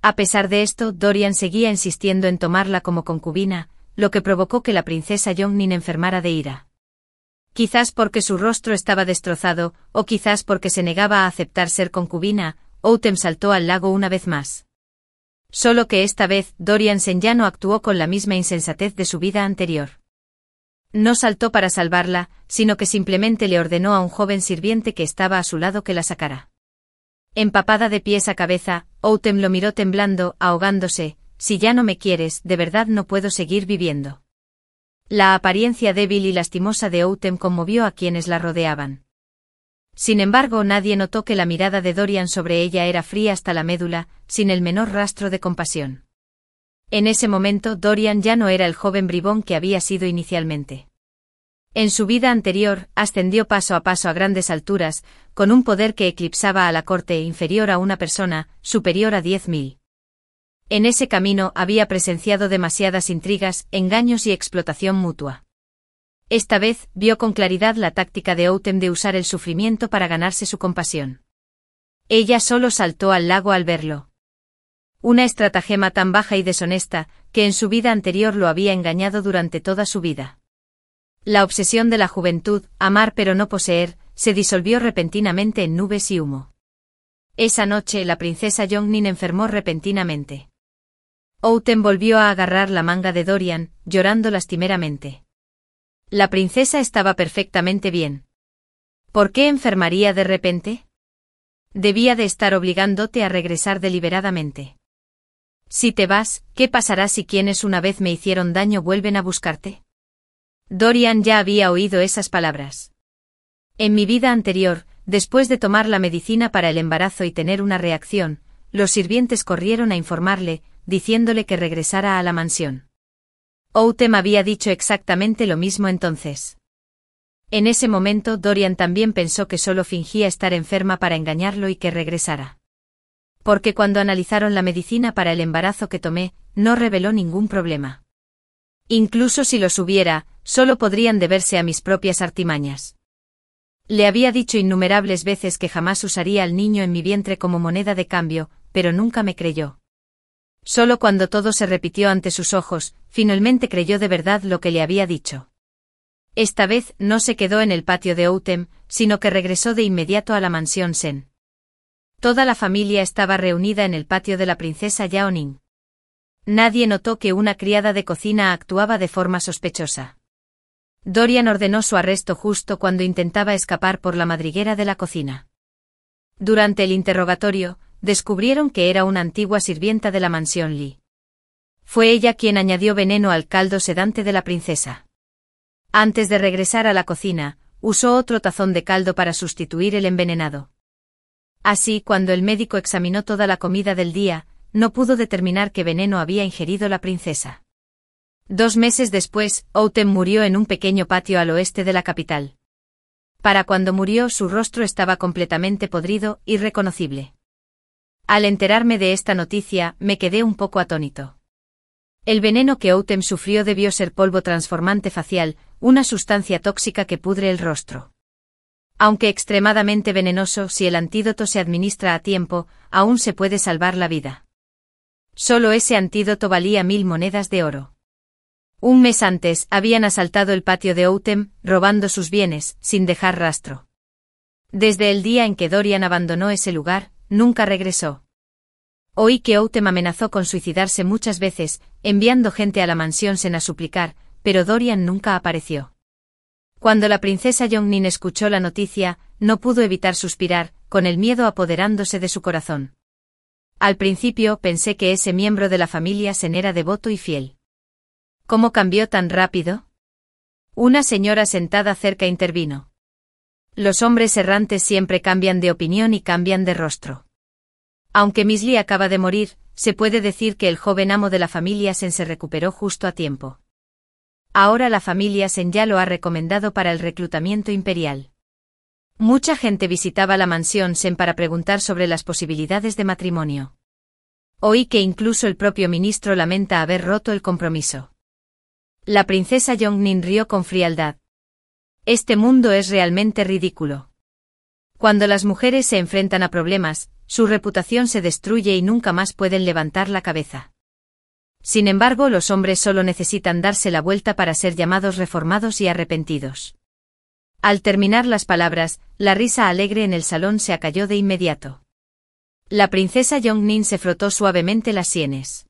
A pesar de esto, Dorian seguía insistiendo en tomarla como concubina, lo que provocó que la princesa Yongnin enfermara de ira. Quizás porque su rostro estaba destrozado, o quizás porque se negaba a aceptar ser concubina, Outen saltó al lago una vez más. Solo que esta vez, Dorian Sen ya no actuó con la misma insensatez de su vida anterior. No saltó para salvarla, sino que simplemente le ordenó a un joven sirviente que estaba a su lado que la sacara. Empapada de pies a cabeza, Outen lo miró temblando, ahogándose. Si ya no me quieres, de verdad no puedo seguir viviendo. La apariencia débil y lastimosa de Outen conmovió a quienes la rodeaban. Sin embargo, nadie notó que la mirada de Dorian sobre ella era fría hasta la médula, sin el menor rastro de compasión. En ese momento, Dorian ya no era el joven bribón que había sido inicialmente. En su vida anterior, ascendió paso a paso a grandes alturas, con un poder que eclipsaba a la corte, inferior a una persona, superior a 10.000. En ese camino había presenciado demasiadas intrigas, engaños y explotación mutua. Esta vez, vio con claridad la táctica de Outen de usar el sufrimiento para ganarse su compasión. Ella solo saltó al lago al verlo. Una estratagema tan baja y deshonesta, que en su vida anterior lo había engañado durante toda su vida. La obsesión de la juventud, amar pero no poseer, se disolvió repentinamente en nubes y humo. Esa noche la princesa Yongnin enfermó repentinamente. Outen volvió a agarrar la manga de Dorian, llorando lastimeramente. La princesa estaba perfectamente bien. ¿Por qué enfermaría de repente? Debía de estar obligándote a regresar deliberadamente. Si te vas, ¿qué pasará si quienes una vez me hicieron daño vuelven a buscarte? Dorian ya había oído esas palabras. En mi vida anterior, después de tomar la medicina para el embarazo y tener una reacción, los sirvientes corrieron a informarle, diciéndole que regresara a la mansión. Outen había dicho exactamente lo mismo entonces. En ese momento Dorian también pensó que solo fingía estar enferma para engañarlo y que regresara. Porque cuando analizaron la medicina para el embarazo que tomé, no reveló ningún problema. Incluso si los hubiera, solo podrían deberse a mis propias artimañas. Le había dicho innumerables veces que jamás usaría al niño en mi vientre como moneda de cambio, pero nunca me creyó. Solo cuando todo se repitió ante sus ojos, finalmente creyó de verdad lo que le había dicho. Esta vez no se quedó en el patio de Outen, sino que regresó de inmediato a la mansión Sen. Toda la familia estaba reunida en el patio de la princesa Yaoning. Nadie notó que una criada de cocina actuaba de forma sospechosa. Dorian ordenó su arresto justo cuando intentaba escapar por la madriguera de la cocina. Durante el interrogatorio, descubrieron que era una antigua sirvienta de la mansión Li. Fue ella quien añadió veneno al caldo sedante de la princesa. Antes de regresar a la cocina, usó otro tazón de caldo para sustituir el envenenado. Así, cuando el médico examinó toda la comida del día, no pudo determinar qué veneno había ingerido la princesa. 2 meses después, Outen murió en un pequeño patio al oeste de la capital. Para cuando murió, su rostro estaba completamente podrido, irreconocible. Al enterarme de esta noticia, me quedé un poco atónito. El veneno que Autumn sufrió debió ser polvo transformante facial, una sustancia tóxica que pudre el rostro. Aunque extremadamente venenoso, si el antídoto se administra a tiempo, aún se puede salvar la vida. Solo ese antídoto valía 1000 monedas de oro. Un mes antes, habían asaltado el patio de Autumn, robando sus bienes, sin dejar rastro. Desde el día en que Dorian abandonó ese lugar, nunca regresó. Oí que Autumn amenazó con suicidarse muchas veces, enviando gente a la mansión a suplicar, pero Dorian nunca apareció. Cuando la princesa Yongnin escuchó la noticia, no pudo evitar suspirar, con el miedo apoderándose de su corazón. Al principio pensé que ese miembro de la familia Sen era devoto y fiel. ¿Cómo cambió tan rápido? Una señora sentada cerca intervino. Los hombres errantes siempre cambian de opinión y cambian de rostro. Aunque Misli acaba de morir, se puede decir que el joven amo de la familia Sen se recuperó justo a tiempo. Ahora la familia Sen ya lo ha recomendado para el reclutamiento imperial. Mucha gente visitaba la mansión Sen para preguntar sobre las posibilidades de matrimonio. Oí que incluso el propio ministro lamenta haber roto el compromiso. La princesa Yongnin rió con frialdad. Este mundo es realmente ridículo. Cuando las mujeres se enfrentan a problemas, su reputación se destruye y nunca más pueden levantar la cabeza. Sin embargo, los hombres solo necesitan darse la vuelta para ser llamados reformados y arrepentidos. Al terminar las palabras, la risa alegre en el salón se acalló de inmediato. La princesa Yongnin se frotó suavemente las sienes.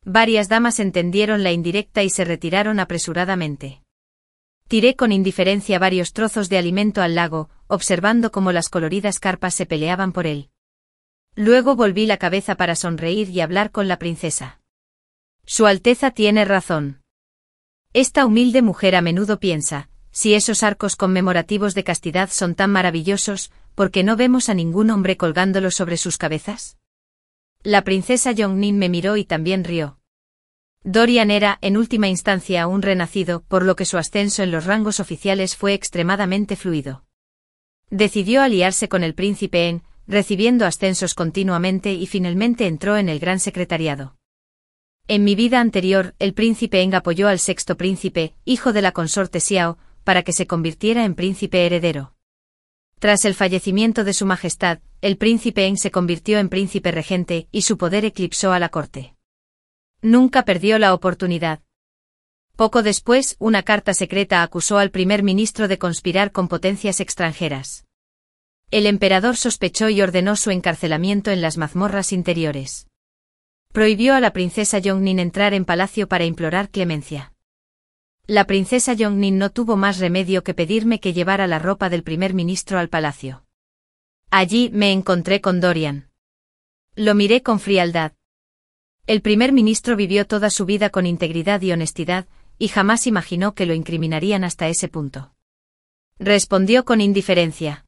Varias damas entendieron la indirecta y se retiraron apresuradamente. Tiré con indiferencia varios trozos de alimento al lago, observando cómo las coloridas carpas se peleaban por él. Luego volví la cabeza para sonreír y hablar con la princesa. Su Alteza tiene razón. Esta humilde mujer a menudo piensa, si esos arcos conmemorativos de castidad son tan maravillosos, ¿por qué no vemos a ningún hombre colgándolos sobre sus cabezas? La princesa Yongnin me miró y también rió. Dorian era, en última instancia, un renacido, por lo que su ascenso en los rangos oficiales fue extremadamente fluido. Decidió aliarse con el príncipe En, recibiendo ascensos continuamente y finalmente entró en el gran secretariado. En mi vida anterior, el príncipe Eng apoyó al sexto príncipe, hijo de la consorte Xiao, para que se convirtiera en príncipe heredero. Tras el fallecimiento de su majestad, el príncipe Eng se convirtió en príncipe regente y su poder eclipsó a la corte. Nunca perdió la oportunidad. Poco después, una carta secreta acusó al primer ministro de conspirar con potencias extranjeras. El emperador sospechó y ordenó su encarcelamiento en las mazmorras interiores. Prohibió a la princesa Yongnin entrar en palacio para implorar clemencia. La princesa Yongnin no tuvo más remedio que pedirme que llevara la ropa del primer ministro al palacio. Allí me encontré con Dorian. Lo miré con frialdad. El primer ministro vivió toda su vida con integridad y honestidad, y jamás imaginó que lo incriminarían hasta ese punto. Respondió con indiferencia.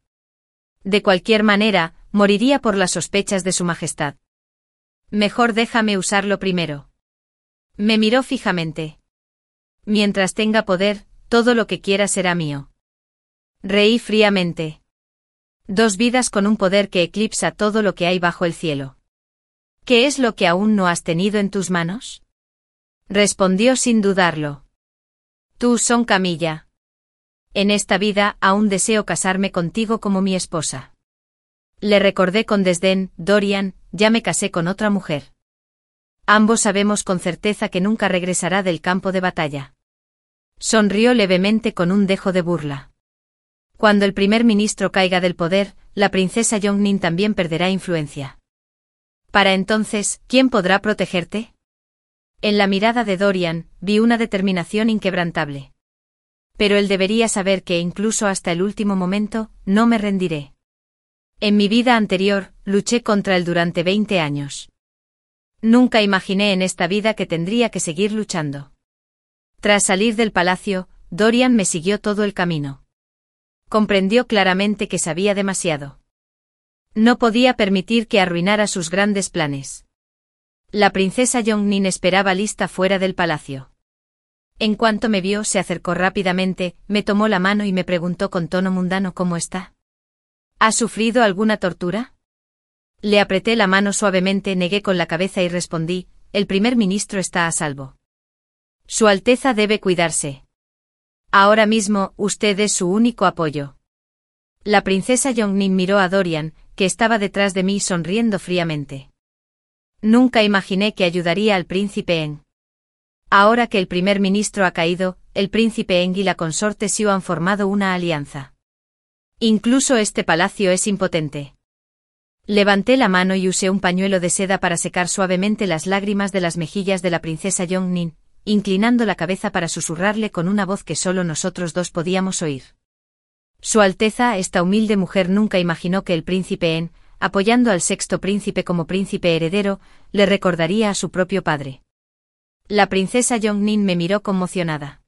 De cualquier manera, moriría por las sospechas de su majestad. Mejor déjame usarlo primero. Me miró fijamente. Mientras tenga poder, todo lo que quiera será mío. Reí fríamente. 2 vidas con un poder que eclipsa todo lo que hay bajo el cielo. ¿Qué es lo que aún no has tenido en tus manos? Respondió sin dudarlo. Tú, Son Camilla. En esta vida aún deseo casarme contigo como mi esposa. Le recordé con desdén, Dorian, ya me casé con otra mujer. Ambos sabemos con certeza que nunca regresará del campo de batalla. Sonrió levemente con un dejo de burla. Cuando el primer ministro caiga del poder, la princesa Yongnin también perderá influencia. Para entonces, ¿quién podrá protegerte? En la mirada de Dorian, vi una determinación inquebrantable. Pero él debería saber que incluso hasta el último momento, no me rendiré. En mi vida anterior, luché contra él durante 20 años. Nunca imaginé en esta vida que tendría que seguir luchando. Tras salir del palacio, Dorian me siguió todo el camino. Comprendió claramente que sabía demasiado. No podía permitir que arruinara sus grandes planes. La princesa Yongnin esperaba lista fuera del palacio. En cuanto me vio, se acercó rápidamente, me tomó la mano y me preguntó con tono mundano cómo está. ¿Ha sufrido alguna tortura? Le apreté la mano suavemente, negué con la cabeza y respondí: el primer ministro está a salvo. Su Alteza debe cuidarse. Ahora mismo, usted es su único apoyo. La princesa Yongnin miró a Dorian, que estaba detrás de mí sonriendo fríamente. Nunca imaginé que ayudaría al príncipe Eng. Ahora que el primer ministro ha caído, el príncipe Eng y la consorte Xiu han formado una alianza. Incluso este palacio es impotente. Levanté la mano y usé un pañuelo de seda para secar suavemente las lágrimas de las mejillas de la princesa Yongnin, inclinando la cabeza para susurrarle con una voz que solo nosotros dos podíamos oír. Su Alteza, esta humilde mujer, nunca imaginó que el príncipe En, apoyando al sexto príncipe como príncipe heredero, le recordaría a su propio padre. La princesa Yongnin me miró conmocionada.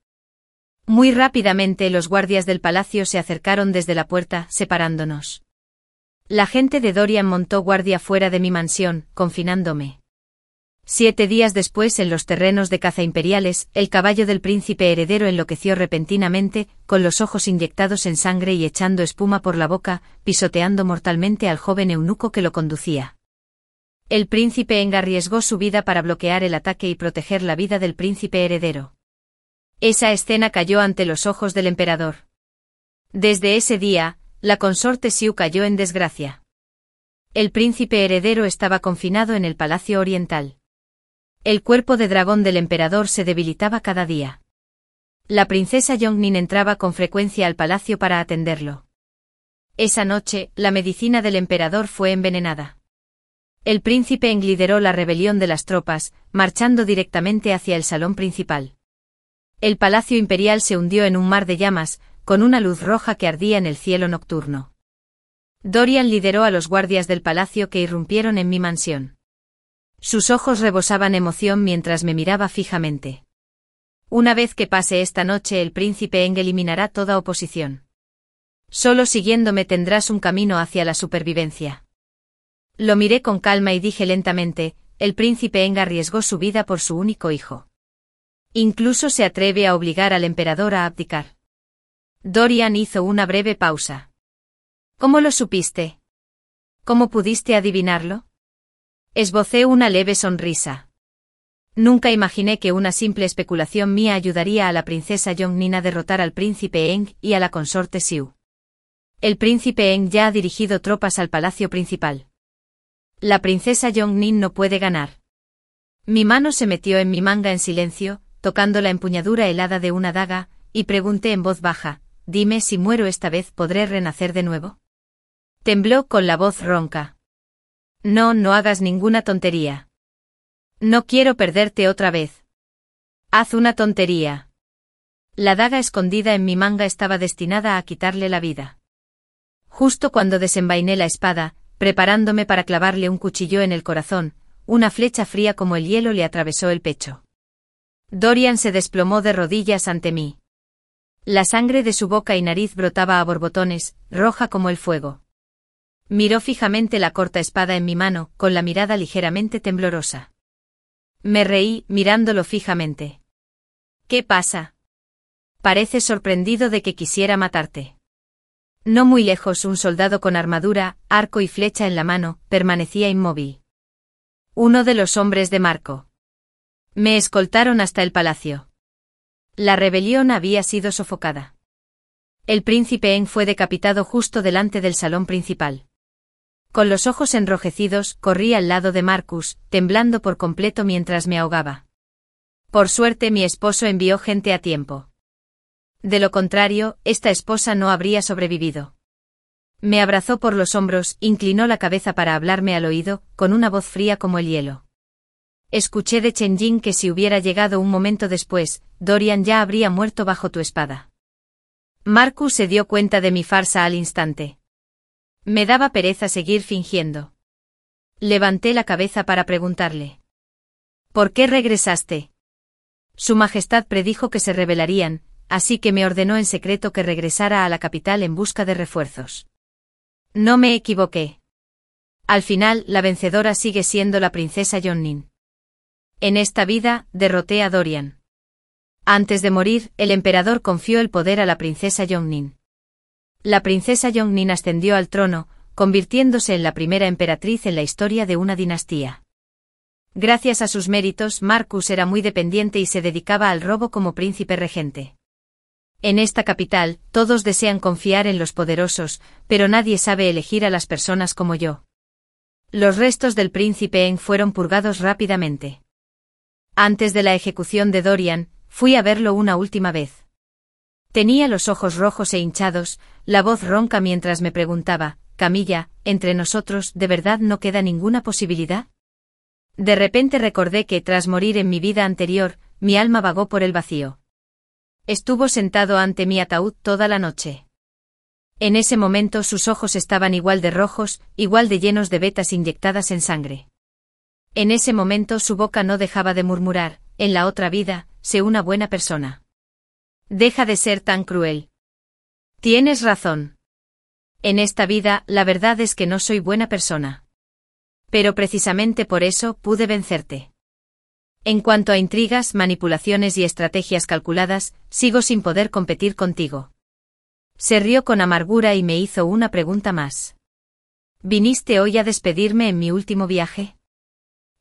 Muy rápidamente los guardias del palacio se acercaron desde la puerta, separándonos. La gente de Dorian montó guardia fuera de mi mansión, confinándome. 7 días después, en los terrenos de caza imperiales, el caballo del príncipe heredero enloqueció repentinamente, con los ojos inyectados en sangre y echando espuma por la boca, pisoteando mortalmente al joven eunuco que lo conducía. El príncipe Eng arriesgó su vida para bloquear el ataque y proteger la vida del príncipe heredero. Esa escena cayó ante los ojos del emperador. Desde ese día, la consorte Xiu cayó en desgracia. El príncipe heredero estaba confinado en el Palacio Oriental. El cuerpo de dragón del emperador se debilitaba cada día. La princesa Yongnin entraba con frecuencia al palacio para atenderlo. Esa noche, la medicina del emperador fue envenenada. El príncipe Eng lideró la rebelión de las tropas, marchando directamente hacia el salón principal. El palacio imperial se hundió en un mar de llamas, con una luz roja que ardía en el cielo nocturno. Dorian lideró a los guardias del palacio que irrumpieron en mi mansión. Sus ojos rebosaban emoción mientras me miraba fijamente. Una vez que pase esta noche, el príncipe Eng eliminará toda oposición. Solo siguiéndome tendrás un camino hacia la supervivencia. Lo miré con calma y dije lentamente: el príncipe Eng arriesgó su vida por su único hijo. Incluso se atreve a obligar al emperador a abdicar. Dorian hizo una breve pausa. ¿Cómo lo supiste? ¿Cómo pudiste adivinarlo? Esbocé una leve sonrisa. Nunca imaginé que una simple especulación mía ayudaría a la princesa Yongnin a derrotar al príncipe Eng y a la consorte Xiu. El príncipe Eng ya ha dirigido tropas al palacio principal. La princesa Yongnin no puede ganar. Mi mano se metió en mi manga en silencio, tocando la empuñadura helada de una daga, y pregunté en voz baja: dime, si muero esta vez, ¿podré renacer de nuevo? Tembló con la voz ronca. No, no hagas ninguna tontería. No quiero perderte otra vez. Haz una tontería. La daga escondida en mi manga estaba destinada a quitarle la vida. Justo cuando desenvainé la espada, preparándome para clavarle un cuchillo en el corazón, una flecha fría como el hielo le atravesó el pecho. Dorian se desplomó de rodillas ante mí. La sangre de su boca y nariz brotaba a borbotones, roja como el fuego. Miró fijamente la corta espada en mi mano, con la mirada ligeramente temblorosa. Me reí, mirándolo fijamente. ¿Qué pasa? Pareces sorprendido de que quisiera matarte. No muy lejos, un soldado con armadura, arco y flecha en la mano, permanecía inmóvil. Uno de los hombres de Marco. Me escoltaron hasta el palacio. La rebelión había sido sofocada. El príncipe Eng fue decapitado justo delante del salón principal. Con los ojos enrojecidos, corrí al lado de Marcus, temblando por completo mientras me ahogaba. Por suerte, mi esposo envió gente a tiempo. De lo contrario, esta esposa no habría sobrevivido. Me abrazó por los hombros, inclinó la cabeza para hablarme al oído, con una voz fría como el hielo. Escuché de Chen Jing que si hubiera llegado un momento después, Dorian ya habría muerto bajo tu espada. Marcus se dio cuenta de mi farsa al instante. Me daba pereza seguir fingiendo. Levanté la cabeza para preguntarle: ¿por qué regresaste? Su Majestad predijo que se rebelarían, así que me ordenó en secreto que regresara a la capital en busca de refuerzos. No me equivoqué. Al final, la vencedora sigue siendo la princesa Yongnin. En esta vida, derroté a Dorian. Antes de morir, el emperador confió el poder a la princesa Yongnin. La princesa Yongnin ascendió al trono, convirtiéndose en la primera emperatriz en la historia de una dinastía. Gracias a sus méritos, Marcus era muy dependiente y se dedicaba al robo como príncipe regente. En esta capital, todos desean confiar en los poderosos, pero nadie sabe elegir a las personas como yo. Los restos del príncipe Eng fueron purgados rápidamente. Antes de la ejecución de Dorian, fui a verlo una última vez. Tenía los ojos rojos e hinchados, la voz ronca mientras me preguntaba, Camilla, entre nosotros, ¿de verdad no queda ninguna posibilidad? De repente recordé que, tras morir en mi vida anterior, mi alma vagó por el vacío. Estuvo sentado ante mi ataúd toda la noche. En ese momento sus ojos estaban igual de rojos, igual de llenos de vetas inyectadas en sangre. En ese momento su boca no dejaba de murmurar, en la otra vida, sé una buena persona. Deja de ser tan cruel. Tienes razón. En esta vida, la verdad es que no soy buena persona. Pero precisamente por eso pude vencerte. En cuanto a intrigas, manipulaciones y estrategias calculadas, sigo sin poder competir contigo. Se rió con amargura y me hizo una pregunta más. ¿Viniste hoy a despedirme en mi último viaje?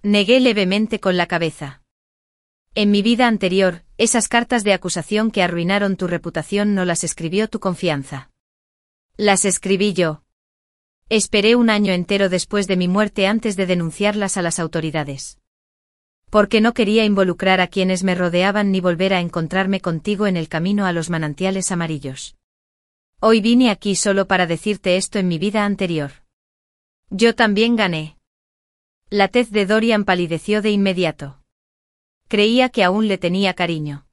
Negué levemente con la cabeza. En mi vida anterior, esas cartas de acusación que arruinaron tu reputación no las escribió tu confianza. Las escribí yo. Esperé un año entero después de mi muerte antes de denunciarlas a las autoridades. Porque no quería involucrar a quienes me rodeaban ni volver a encontrarme contigo en el camino a los manantiales amarillos. Hoy vine aquí solo para decirte esto en mi vida anterior. Yo también gané. La tez de Dorian palideció de inmediato. Creía que aún le tenía cariño.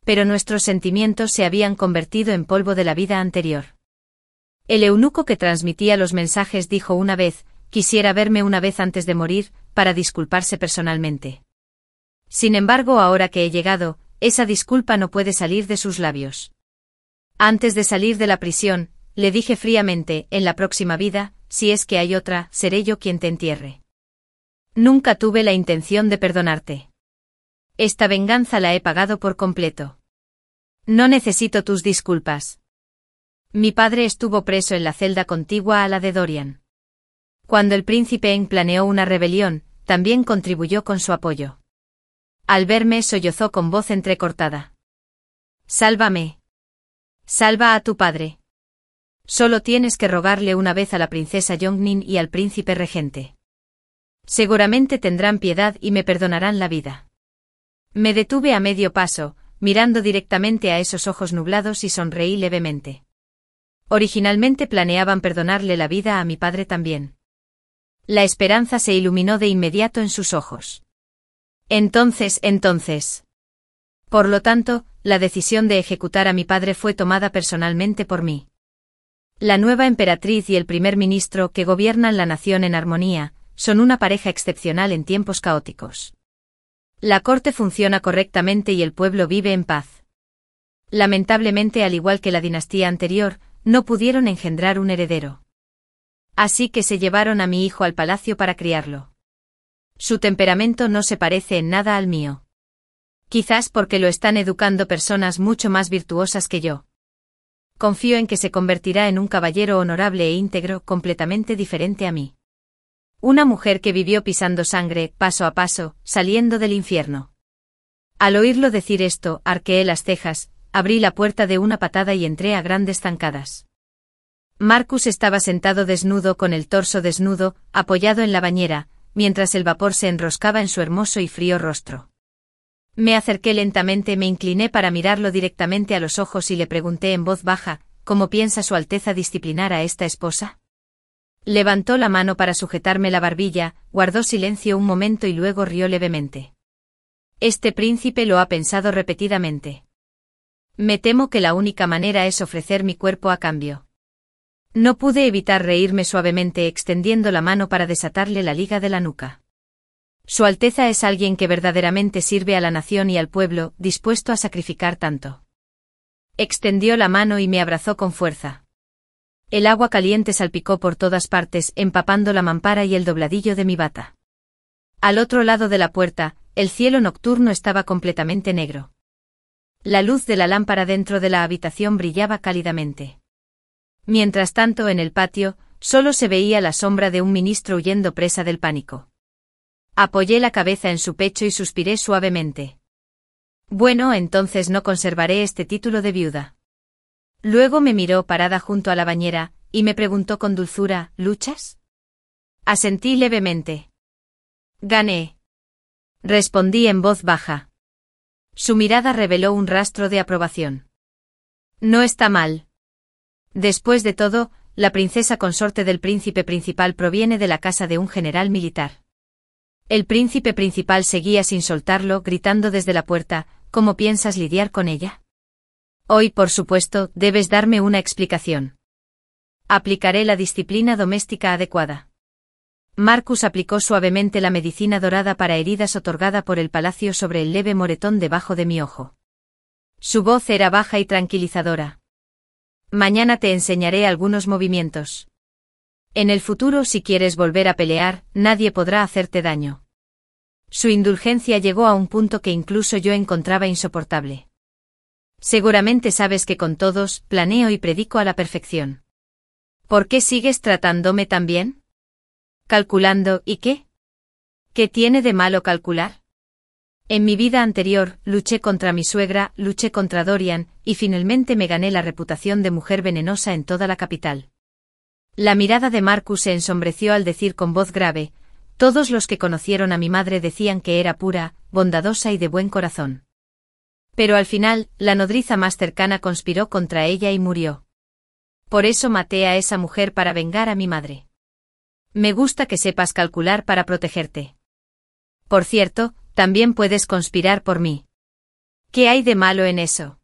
Pero nuestros sentimientos se habían convertido en polvo de la vida anterior. El eunuco que transmitía los mensajes dijo una vez, quisiera verme una vez antes de morir, para disculparse personalmente. Sin embargo, ahora que he llegado, esa disculpa no puede salir de sus labios. Antes de salir de la prisión, le dije fríamente, en la próxima vida, si es que hay otra, seré yo quien te entierre. Nunca tuve la intención de perdonarte. Esta venganza la he pagado por completo. No necesito tus disculpas. Mi padre estuvo preso en la celda contigua a la de Dorian. Cuando el príncipe Eng planeó una rebelión, también contribuyó con su apoyo. Al verme sollozó con voz entrecortada. Sálvame. Salva a tu padre. Solo tienes que rogarle una vez a la princesa Yongnin y al príncipe regente. Seguramente tendrán piedad y me perdonarán la vida. Me detuve a medio paso, mirando directamente a esos ojos nublados y sonreí levemente. Originalmente planeaban perdonarle la vida a mi padre también. La esperanza se iluminó de inmediato en sus ojos. Entonces. Por lo tanto, la decisión de ejecutar a mi padre fue tomada personalmente por mí. La nueva emperatriz y el primer ministro que gobiernan la nación en armonía, son una pareja excepcional en tiempos caóticos. La corte funciona correctamente y el pueblo vive en paz. Lamentablemente, al igual que la dinastía anterior, no pudieron engendrar un heredero. Así que se llevaron a mi hijo al palacio para criarlo. Su temperamento no se parece en nada al mío. Quizás porque lo están educando personas mucho más virtuosas que yo. Confío en que se convertirá en un caballero honorable e íntegro, completamente diferente a mí. Una mujer que vivió pisando sangre, paso a paso, saliendo del infierno. Al oírlo decir esto, arqueé las cejas, abrí la puerta de una patada y entré a grandes zancadas. Marcus estaba sentado desnudo con el torso desnudo, apoyado en la bañera, mientras el vapor se enroscaba en su hermoso y frío rostro. Me acerqué lentamente, me incliné para mirarlo directamente a los ojos y le pregunté en voz baja, ¿cómo piensa Su Alteza disciplinar a esta esposa? Levantó la mano para sujetarme la barbilla, guardó silencio un momento y luego rió levemente. Este príncipe lo ha pensado repetidamente. Me temo que la única manera es ofrecer mi cuerpo a cambio. No pude evitar reírme suavemente extendiendo la mano para desatarle la liga de la nuca. Su Alteza es alguien que verdaderamente sirve a la nación y al pueblo, dispuesto a sacrificar tanto. Extendió la mano y me abrazó con fuerza. El agua caliente salpicó por todas partes, empapando la mampara y el dobladillo de mi bata. Al otro lado de la puerta, el cielo nocturno estaba completamente negro. La luz de la lámpara dentro de la habitación brillaba cálidamente. Mientras tanto, en el patio, Solo se veía la sombra de un ministro huyendo presa del pánico. Apoyé la cabeza en su pecho y suspiré suavemente. Bueno, entonces no conservaré este título de viuda. Luego me miró parada junto a la bañera, y me preguntó con dulzura, ¿luchas? Asentí levemente. Gané. Respondí en voz baja. Su mirada reveló un rastro de aprobación. No está mal. Después de todo, la princesa consorte del príncipe principal proviene de la casa de un general militar. El príncipe principal seguía sin soltarlo, gritando desde la puerta, ¿cómo piensas lidiar con ella? Hoy, por supuesto, debes darme una explicación. Aplicaré la disciplina doméstica adecuada. Marcus aplicó suavemente la medicina dorada para heridas otorgada por el palacio sobre el leve moretón debajo de mi ojo. Su voz era baja y tranquilizadora. Mañana te enseñaré algunos movimientos. En el futuro, si quieres volver a pelear, nadie podrá hacerte daño. Su indulgencia llegó a un punto que incluso yo encontraba insoportable. Seguramente sabes que con todos, planeo y predico a la perfección. ¿Por qué sigues tratándome tan bien? Calculando, ¿y qué? ¿Qué tiene de malo calcular? En mi vida anterior, luché contra mi suegra, luché contra Dorian, y finalmente me gané la reputación de mujer venenosa en toda la capital. La mirada de Marcus se ensombreció al decir con voz grave, todos los que conocieron a mi madre decían que era pura, bondadosa y de buen corazón. Pero al final, la nodriza más cercana conspiró contra ella y murió. Por eso maté a esa mujer para vengar a mi madre. Me gusta que sepas calcular para protegerte. Por cierto, también puedes conspirar por mí. ¿Qué hay de malo en eso?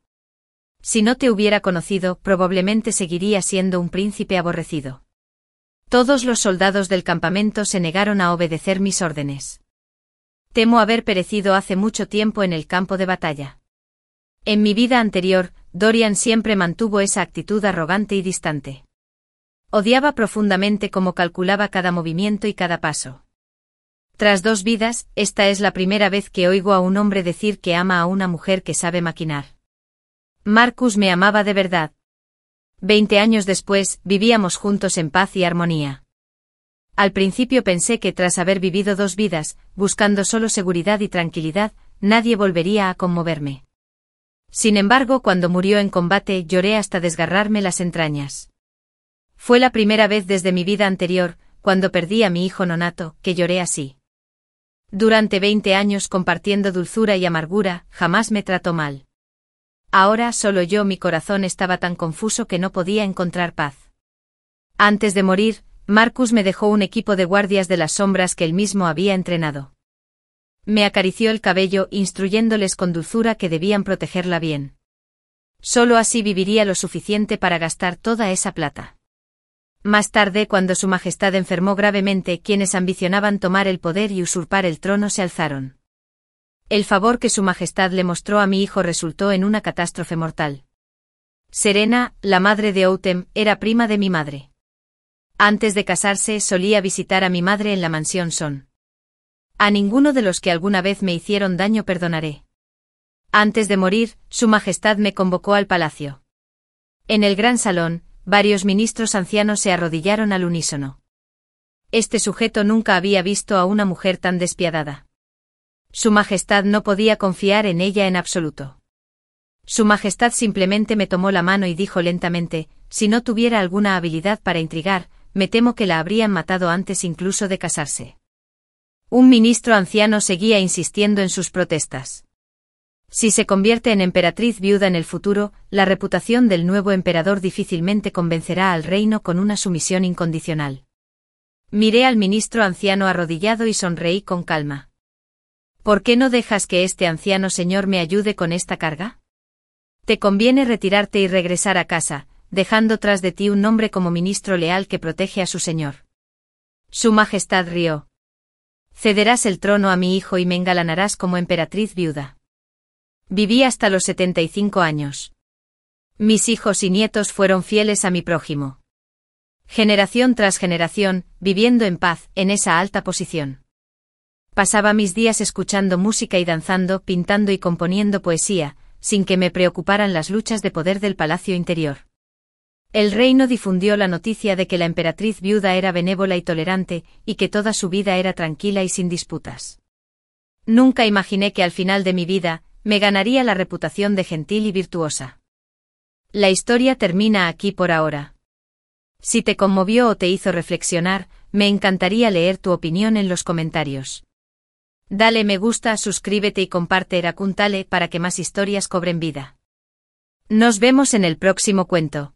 Si no te hubiera conocido, probablemente seguiría siendo un príncipe aborrecido. Todos los soldados del campamento se negaron a obedecer mis órdenes. Temo haber perecido hace mucho tiempo en el campo de batalla. En mi vida anterior, Dorian siempre mantuvo esa actitud arrogante y distante. Odiaba profundamente cómo calculaba cada movimiento y cada paso. Tras 2 vidas, esta es la primera vez que oigo a un hombre decir que ama a una mujer que sabe maquinar. Marcus me amaba de verdad. 20 años después, vivíamos juntos en paz y armonía. Al principio pensé que tras haber vivido 2 vidas, buscando solo seguridad y tranquilidad, nadie volvería a conmoverme. Sin embargo, cuando murió en combate, lloré hasta desgarrarme las entrañas. Fue la primera vez desde mi vida anterior, cuando perdí a mi hijo nonato, que lloré así. Durante 20 años compartiendo dulzura y amargura, jamás me trató mal. Ahora solo yo, mi corazón estaba tan confuso que no podía encontrar paz. Antes de morir, Marcus me dejó un equipo de guardias de las sombras que él mismo había entrenado. Me acarició el cabello, instruyéndoles con dulzura que debían protegerla bien. Solo así viviría lo suficiente para gastar toda esa plata. Más tarde, cuando Su Majestad enfermó gravemente, quienes ambicionaban tomar el poder y usurpar el trono se alzaron. El favor que Su Majestad le mostró a mi hijo resultó en una catástrofe mortal. Serena, la madre de Outem, era prima de mi madre. Antes de casarse, solía visitar a mi madre en la mansión Son. A ninguno de los que alguna vez me hicieron daño perdonaré. Antes de morir, Su Majestad me convocó al palacio. En el gran salón, varios ministros ancianos se arrodillaron al unísono. Este sujeto nunca había visto a una mujer tan despiadada. Su Majestad no podía confiar en ella en absoluto. Su Majestad simplemente me tomó la mano y dijo lentamente, si no tuviera alguna habilidad para intrigar, me temo que la habrían matado antes incluso de casarse. Un ministro anciano seguía insistiendo en sus protestas. Si se convierte en emperatriz viuda en el futuro, la reputación del nuevo emperador difícilmente convencerá al reino con una sumisión incondicional. Miré al ministro anciano arrodillado y sonreí con calma. ¿Por qué no dejas que este anciano señor me ayude con esta carga? Te conviene retirarte y regresar a casa, dejando tras de ti un hombre como ministro leal que protege a su señor. Su Majestad rió. Cederás el trono a mi hijo y me engalanarás como emperatriz viuda. Viví hasta los 75 años. Mis hijos y nietos fueron fieles a mi prójimo. Generación tras generación, viviendo en paz, en esa alta posición. Pasaba mis días escuchando música y danzando, pintando y componiendo poesía, sin que me preocuparan las luchas de poder del palacio interior. El reino difundió la noticia de que la emperatriz viuda era benévola y tolerante, y que toda su vida era tranquila y sin disputas. Nunca imaginé que al final de mi vida, me ganaría la reputación de gentil y virtuosa. La historia termina aquí por ahora. Si te conmovió o te hizo reflexionar, me encantaría leer tu opinión en los comentarios. Dale me gusta, suscríbete y comparte Racontale para que más historias cobren vida. Nos vemos en el próximo cuento.